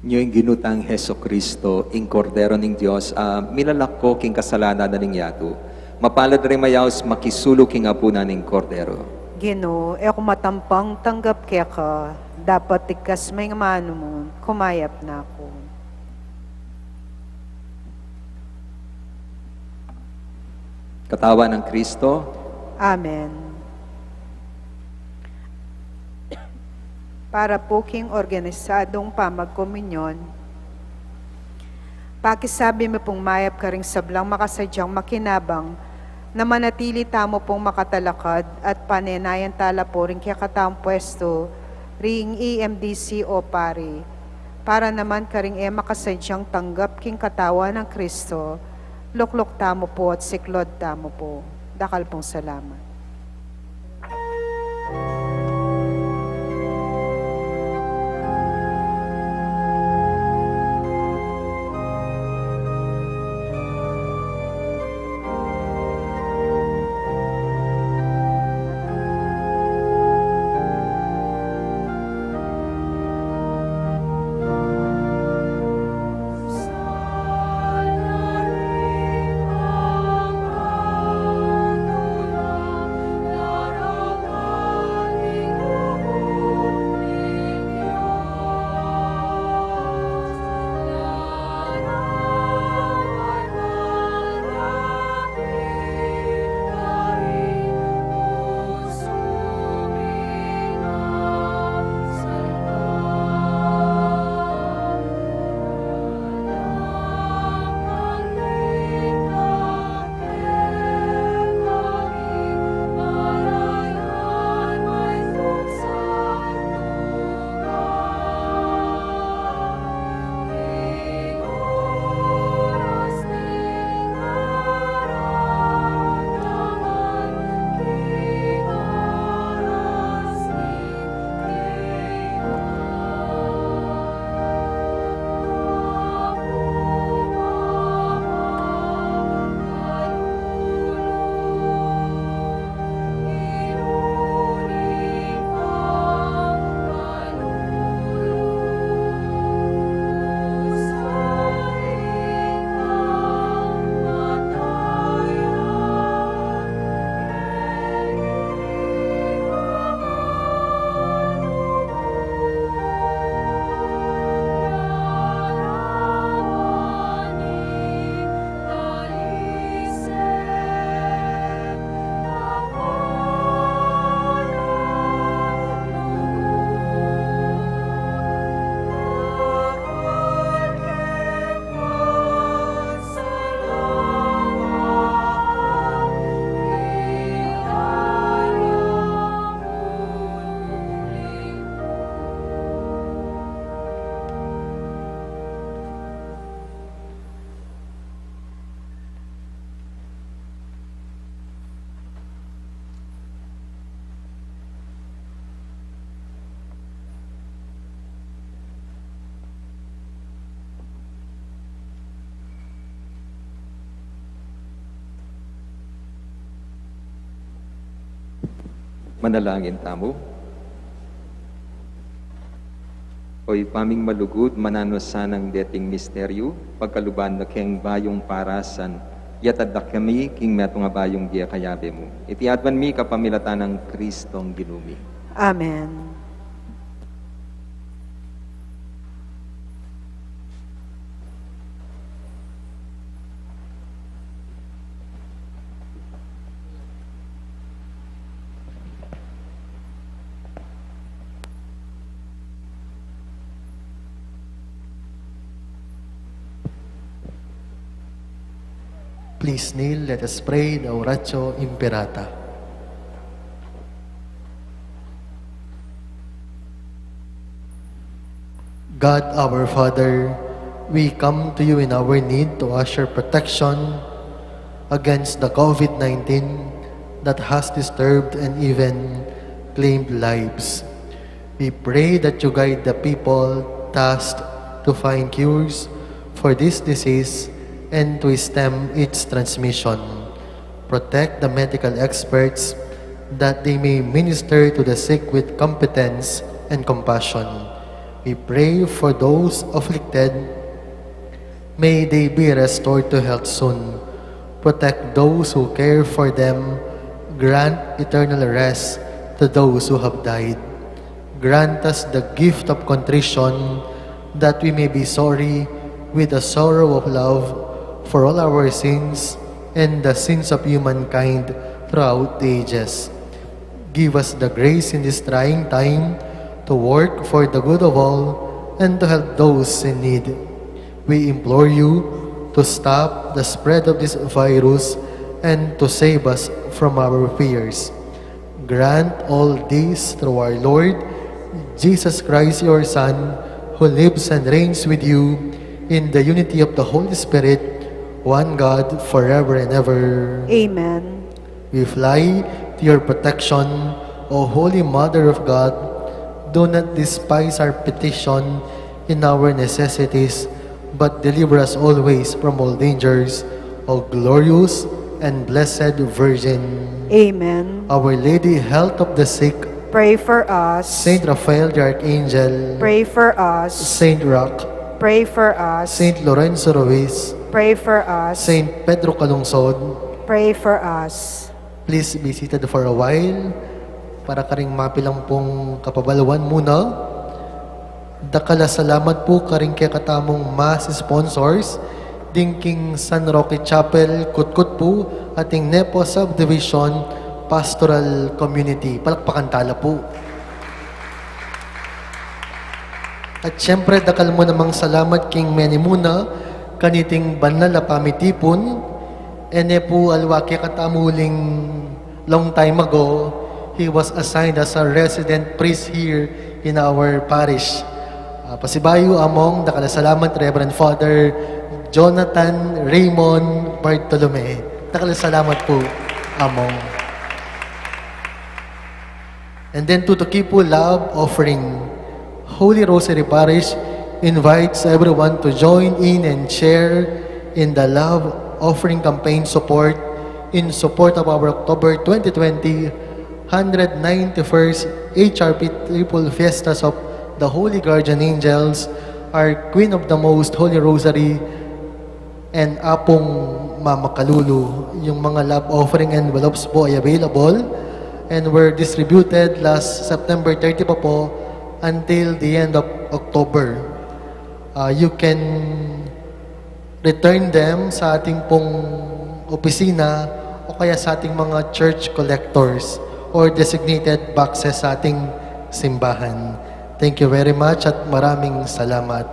Nyo yung ginutang Heso Kristo, ing kordero ng Diyos, milalak ko king kasalanan na ning yato. Mapalad rin mayaos makisulo king apuna ning kordero. Ginoo, kung matampang tanggap kaya ka, dapat tikas may mano mo, kumayap na ako. Katawan ng Kristo, Amen. Para po king organisadong pamagkomunyon, pakisabi mo pong mayap ka ring sablang makasadyang makinabang na manatili tamo pong makatalakad at panenayan tala po rin kaya kataong pwesto ring EMDC o pari, para naman ka ring makasadyang tanggap king katawan ng Kristo, luklok tamo po at siklod tamo po. Dakal pong salamat. manalangin tamo. Oy paming malugod, mananosan ng dating misteryo, pagkaluban na keng bayong parasan, yatadak kami king metong bayong giya kayabe mo. Itiadman mi kapamilatan ng Kristong ginumi. Amen. Please kneel, let us pray the Oratio Imperata. God our Father, we come to you in our need to usher protection against the COVID-19 that has disturbed and even claimed lives. We pray that you guide the people tasked to find cures for this disease and to stem its transmission. Protect the medical experts that they may minister to the sick with competence and compassion. We pray for those afflicted. May they be restored to health soon. Protect those who care for them. Grant eternal rest to those who have died. Grant us the gift of contrition, that we may be sorry with the sorrow of love for all our sins and the sins of humankind throughout the ages. Give us the grace in this trying time to work for the good of all and to help those in need. We implore you to stop the spread of this virus and to save us from our fears. Grant all this through our Lord Jesus Christ, your Son, who lives and reigns with you in the unity of the Holy Spirit, one God, forever and ever. Amen. We fly to your protection, O Holy Mother of God. Do not despise our petition in our necessities, but deliver us always from all dangers, O glorious and blessed Virgin. Amen. Our Lady, health of the sick, Pray for us. Saint Raphael the Archangel, Pray for us. Saint Roch, Pray for us. Saint Lorenzo Ruiz, Pray for us. Saint Pedro Calungsod. Pray for us. Please be seated for a while para karing mapilang pong kapabaluan muna. Dakala salamat po karing kaya katamong mass sponsors, Dingking San Roque Chapel, Kutkut po, ating Nepo Subdivision Pastoral Community. Palakpakan tala po. At syempre, dakal mo namang salamat king Menimuna, kaniting banal a pamitipon, ene po alwaki katamuling long time ago, he was assigned as a resident priest here in our parish. Pasibayo among dakala salamat Reverend Father Jonathan Raymond Bartolome. Dakala salamat po among. And then to Kipu Love Offering, Holy Rosary Parish invites everyone to join in and share in the Love Offering Campaign support in support of our October 2020 191st HRP Triple Fiestas of the Holy Guardian Angels, our Queen of the Most Holy Rosary, and Apong Mama Kalulu. Yung mga love offering envelopes po ay available and were distributed last September 30 pa po until the end of October. You can return them sa ating pong opisina o kaya sa ating mga church collectors or designated boxes sa ating simbahan. Thank you very much at maraming salamat.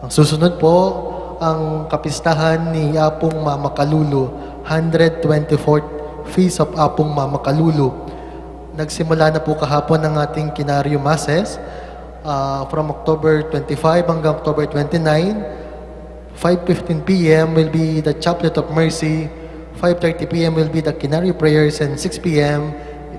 Ang susunod po, ang kapistahan ni Apong Mama Kalulu, 124th Feast of Apong Mama Kalulu. Nagsimula na po kahapon ang ating Kinaryo Masses from October 25 hanggang October 29. 5:15 p.m. will be the Chaplet of Mercy. 5:30 p.m. will be the Kinaryo Prayers, and 6 p.m.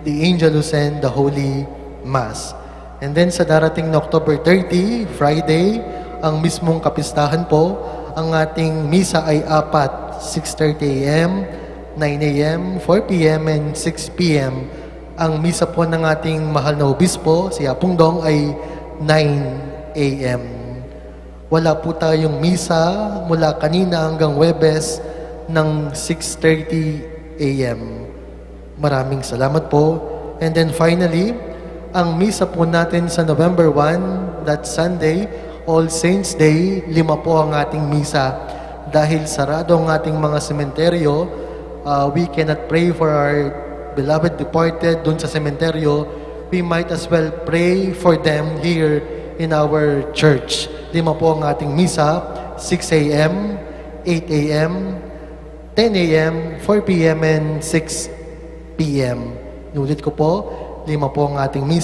the Angelus and the Holy Mass. And then sa darating na October 30, Friday, ang mismong kapistahan po, ang ating misa ay apat, 6:30 a.m., 9 a.m., 4 p.m., and 6 p.m. Ang misa po ng ating mahal na obispo, si Apong Dong, ay 9 a.m. Wala po tayong misa mula kanina hanggang Huwebes ng 6:30 a.m. Maraming salamat po. And then finally, ang misa po natin sa November 1, that Sunday, All Saints Day, 5 po ang ating misa. Dahil sarado ang ating mga sementeryo, we cannot pray for our beloved departed dun sa sementeryo. We might as well pray for them here in our church. 5 po ang ating misa, 6 a.m., 8 a.m., 10 a.m., 4 p.m., and 6 p.m. Inulit ko po, 5 po ang ating misa.